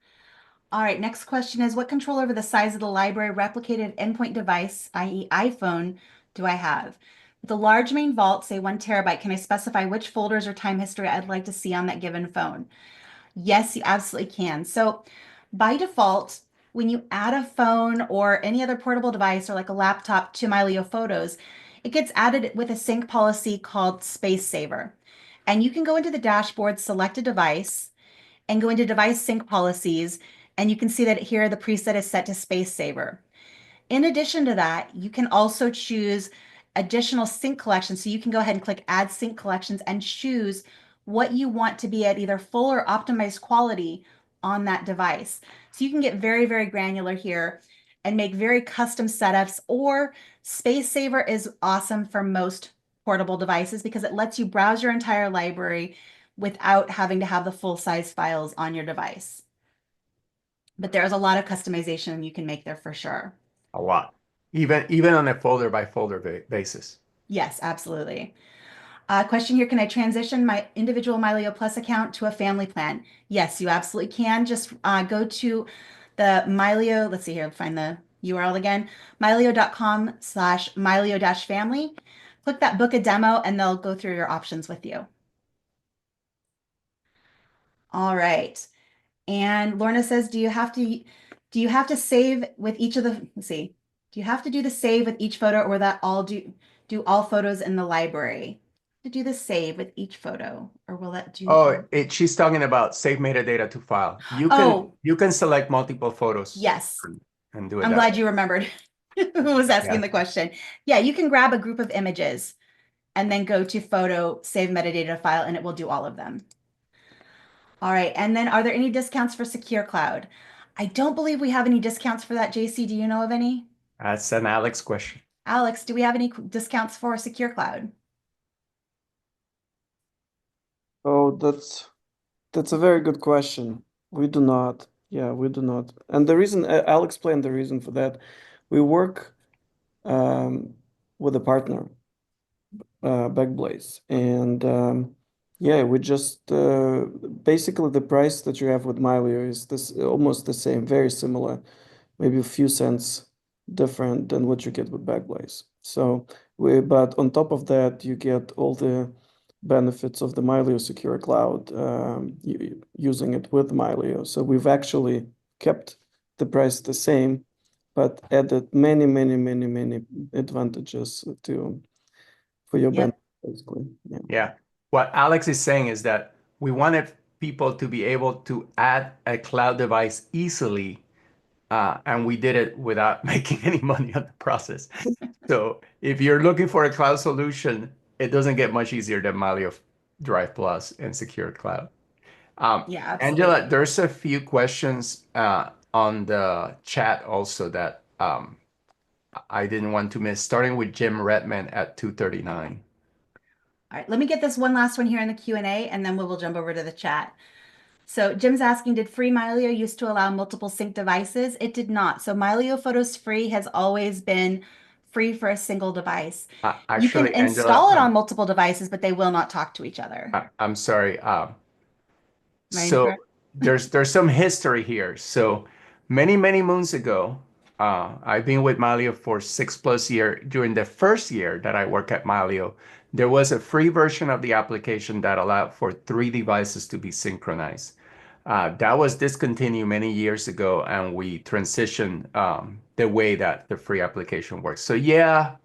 All right, next question is what control over the size of the library replicated endpoint device, i.e. iPhone, do I have? With a large main vault, say 1 TB, can I specify which folders or time history I'd like to see on that given phone? Yes, you absolutely can. So by default, when you add a phone or any other portable device or like a laptop to Mylio Photos, it gets added with a sync policy called Space Saver. And you can go into the dashboard, select a device, and go into device sync policies, and you can see that here the preset is set to Space Saver. In addition to that, you can also choose additional sync collections. So you can go ahead and click add sync collections and choose what you want to be at either full or optimized quality on that device. So you can get very, very granular here and make very custom setups, or Space Saver is awesome for most portable devices because it lets you browse your entire library without having to have the full size files on your device. But there's a lot of customization you can make there for sure. A lot. Even on a folder by folder basis. Yes, absolutely. Question here, can I transition my individual Mylio Plus account to a family plan? Yes, you absolutely can. Just go to the Mylio, let's see here, find the URL again, mylio.com/mylio-family. Click that book a demo and they'll go through your options with you. All right. And Lorna says, do you have to save with each of the, let's see, do you have to do the save with each photo, or will that all do all photos in the library? To do the save with each photo, or will that do all? She's talking about save metadata to file. Oh, You can select multiple photos yes. and do it I'm that glad way. you remembered who was asking Yeah. the question. Yeah, you can grab a group of images and then go to photo, save metadata file, and it will do all of them. All right. And then are there any discounts for Secure Cloud? I don't believe we have any discounts for that. JC, do you know of any? That's an Alex question. Alex, do we have any discounts for Secure Cloud? Oh, that's a very good question. We do not. Yeah, we do not. And the reason I'll explain the reason for that. We work with a partner, Backblaze, and yeah, we just basically the price that you have with Mylio is this almost the same, very similar, maybe a few cents different than what you get with Backblaze. So but on top of that, you get all the benefits of the Mylio Secure Cloud using it with Mylio. So we've actually kept the price the same, but added many, many, many, many advantages for your Yep. benefit, basically. Yeah. Yeah. What Alex is saying is that we wanted people to be able to add a cloud device easily, and we did it without making any money on the process. So if you're looking for a cloud solution, it doesn't get much easier than Mylio Drive Plus and Secure Cloud. Yeah, Angela, absolutely. there's a few questions on the chat also that I didn't want to miss, starting with Jim Redman at 239. All right, let me get this one last one here in the Q&A, and then we will jump over to the chat. So Jim's asking, did free Mylio used to allow multiple sync devices? It did not. So Mylio Photos Free has always been free for a single device. You can Actually, install it Angela, on multiple devices, but they will not talk to each other. I'm sorry. Right, So correct? there's some history here. So many moons ago, I've been with Malio for 6+ years. During the first year that I worked at Malio, there was a free version of the application that allowed for 3 devices to be synchronized. That was discontinued many years ago, and we transitioned the way that the free application works. So yeah,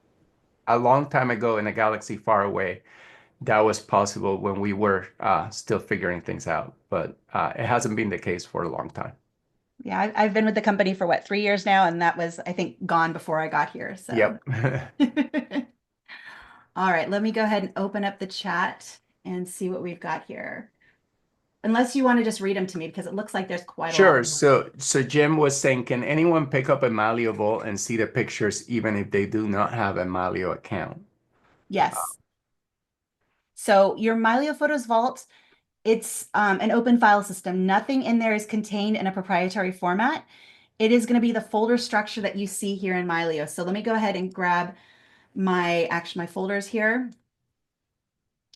a long time ago in a galaxy far away, that was possible when we were still figuring things out, but it hasn't been the case for a long time. Yeah, I've been with the company for what, 3 years now, and that was, I think, gone before I got here. So. Yep. All right, let me go ahead and open up the chat and see what we've got here. Unless you want to just read them to me, because it looks like there's quite a lot. Sure. So Jim was saying, can anyone pick up a Malio Vault and see the pictures even if they do not have a Malio account? Yes. So your Mylio Photos Vault, it's an open file system. Nothing in there is contained in a proprietary format. It is going to be the folder structure that you see here in Mylio. So let me go ahead and grab my folders here.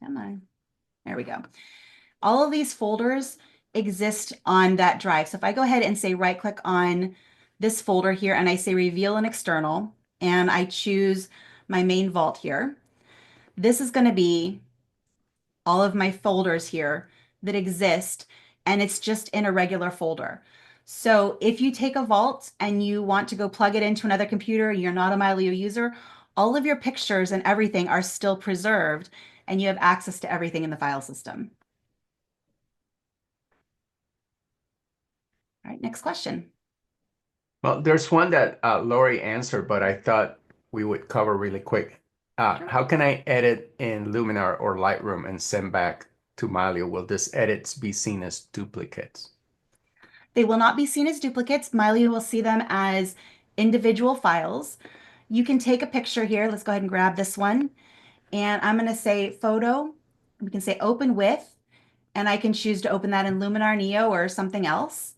Come on. There we go. All of these folders, exist on that drive. So if I go ahead and say right click on this folder here and I say reveal an external and I choose my main vault here, this is going to be all of my folders here that exist, and it's just in a regular folder. So if you take a vault and you want to go plug it into another computer, you're not a Mylio user, all of your pictures and everything are still preserved and you have access to everything in the file system. All right, next question. Well, there's one that Lori answered, but I thought we would cover really quick. Sure. How can I edit in Luminar or Lightroom and send back to Mylio? Will these edits be seen as duplicates? They will not be seen as duplicates. Mylio will see them as individual files. You can take a picture here. Let's go ahead and grab this one. And I'm going to say photo. We can say open with, and I can choose to open that in Luminar Neo or something else.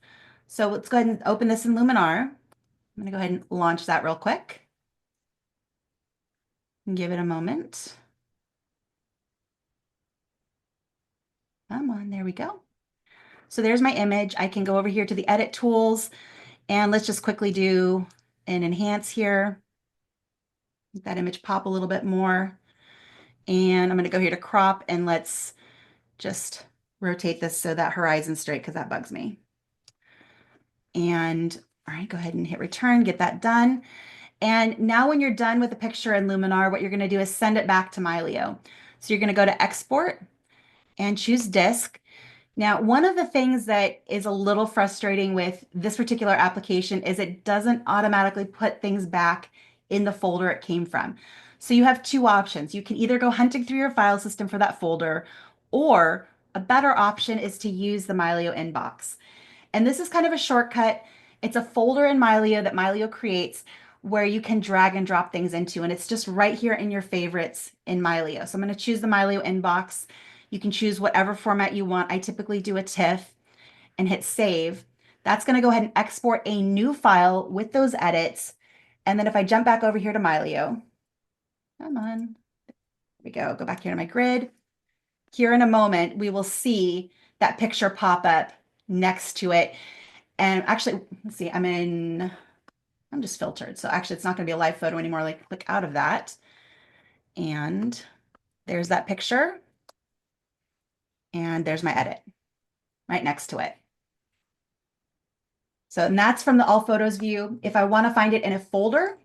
So let's go ahead and open this in Luminar. I'm going to go ahead and launch that real quick and give it a moment. Come on, there we go. So there's my image. I can go over here to the edit tools and let's just quickly do an enhance here. Make that image pop a little bit more. And I'm going to go here to crop and let's just rotate this so that horizon's straight because that bugs me. And all right, go ahead and hit return, get that done. And now when you're done with the picture in Luminar, what you're going to do is send it back to Mylio. So you're going to go to export and choose disk. Now, one of the things that is a little frustrating with this particular application is it doesn't automatically put things back in the folder it came from. So you have two options. You can either go hunting through your file system for that folder, or a better option is to use the Mylio inbox. And this is kind of a shortcut. It's a folder in Mylio that Mylio creates where you can drag and drop things into, and it's just right here in your favorites in Mylio. So I'm going to choose the Mylio inbox. You can choose whatever format you want. I typically do a TIFF and hit save. That's going to go ahead and export a new file with those edits. And then if I jump back over here to Mylio, come on, there we go back here to my grid. Here in a moment, we will see that picture pop up next to it. And actually, let's see, I'm just filtered. So actually it's not going to be a live photo anymore. Like click out of that. And there's that picture. And there's my edit right next to it. So, and that's from the all photos view. If I want to find it in a folder,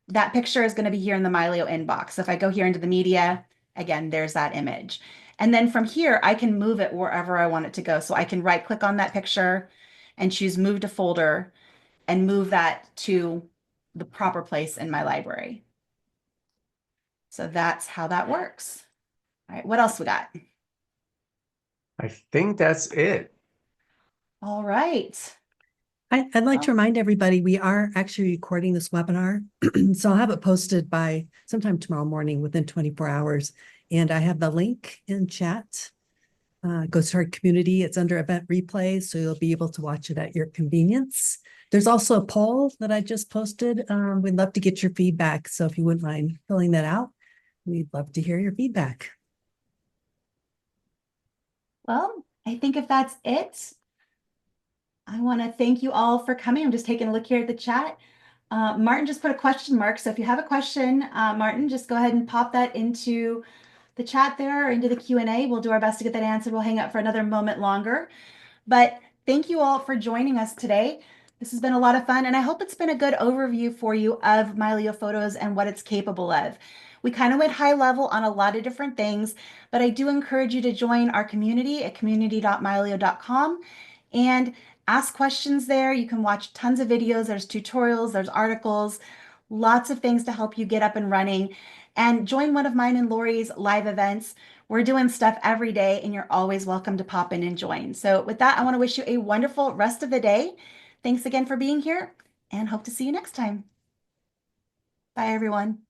that picture is going to be here in the Mylio inbox. So if I go here into the media, again, there's that image. And then from here, I can move it wherever I want it to go. So I can right click on that picture and choose move to folder and move that to the proper place in my library. So that's how that works. All right, what else we got? I think that's it. All right. I'd like to remind everybody, we are actually recording this webinar. So I'll have it posted by sometime tomorrow morning within 24 hours. And I have the link in chat. Goes to our community. It's under event replays, so you'll be able to watch it at your convenience. There's also a poll that I just posted. We'd love to get your feedback. So if you wouldn't mind filling that out, we'd love to hear your feedback. Well, I think if that's it, I want to thank you all for coming. I'm just taking a look here at the chat. Martin just put a question mark. So if you have a question, Martin, just go ahead and pop that into the chat there or into the Q&A. We'll do our best to get that answered. We'll hang out for another moment longer. But thank you all for joining us today. This has been a lot of fun, and I hope it's been a good overview for you of Mylio Photos and what it's capable of. We kind of went high level on a lot of different things, but I do encourage you to join our community at community.mylio.com and ask questions there. You can watch tons of videos. There's tutorials, there's articles, lots of things to help you get up and running. And join one of mine and Lori's live events. We're doing stuff every day, and you're always welcome to pop in and join. So with that, I want to wish you a wonderful rest of the day. Thanks again for being here, and hope to see you next time. Bye, everyone.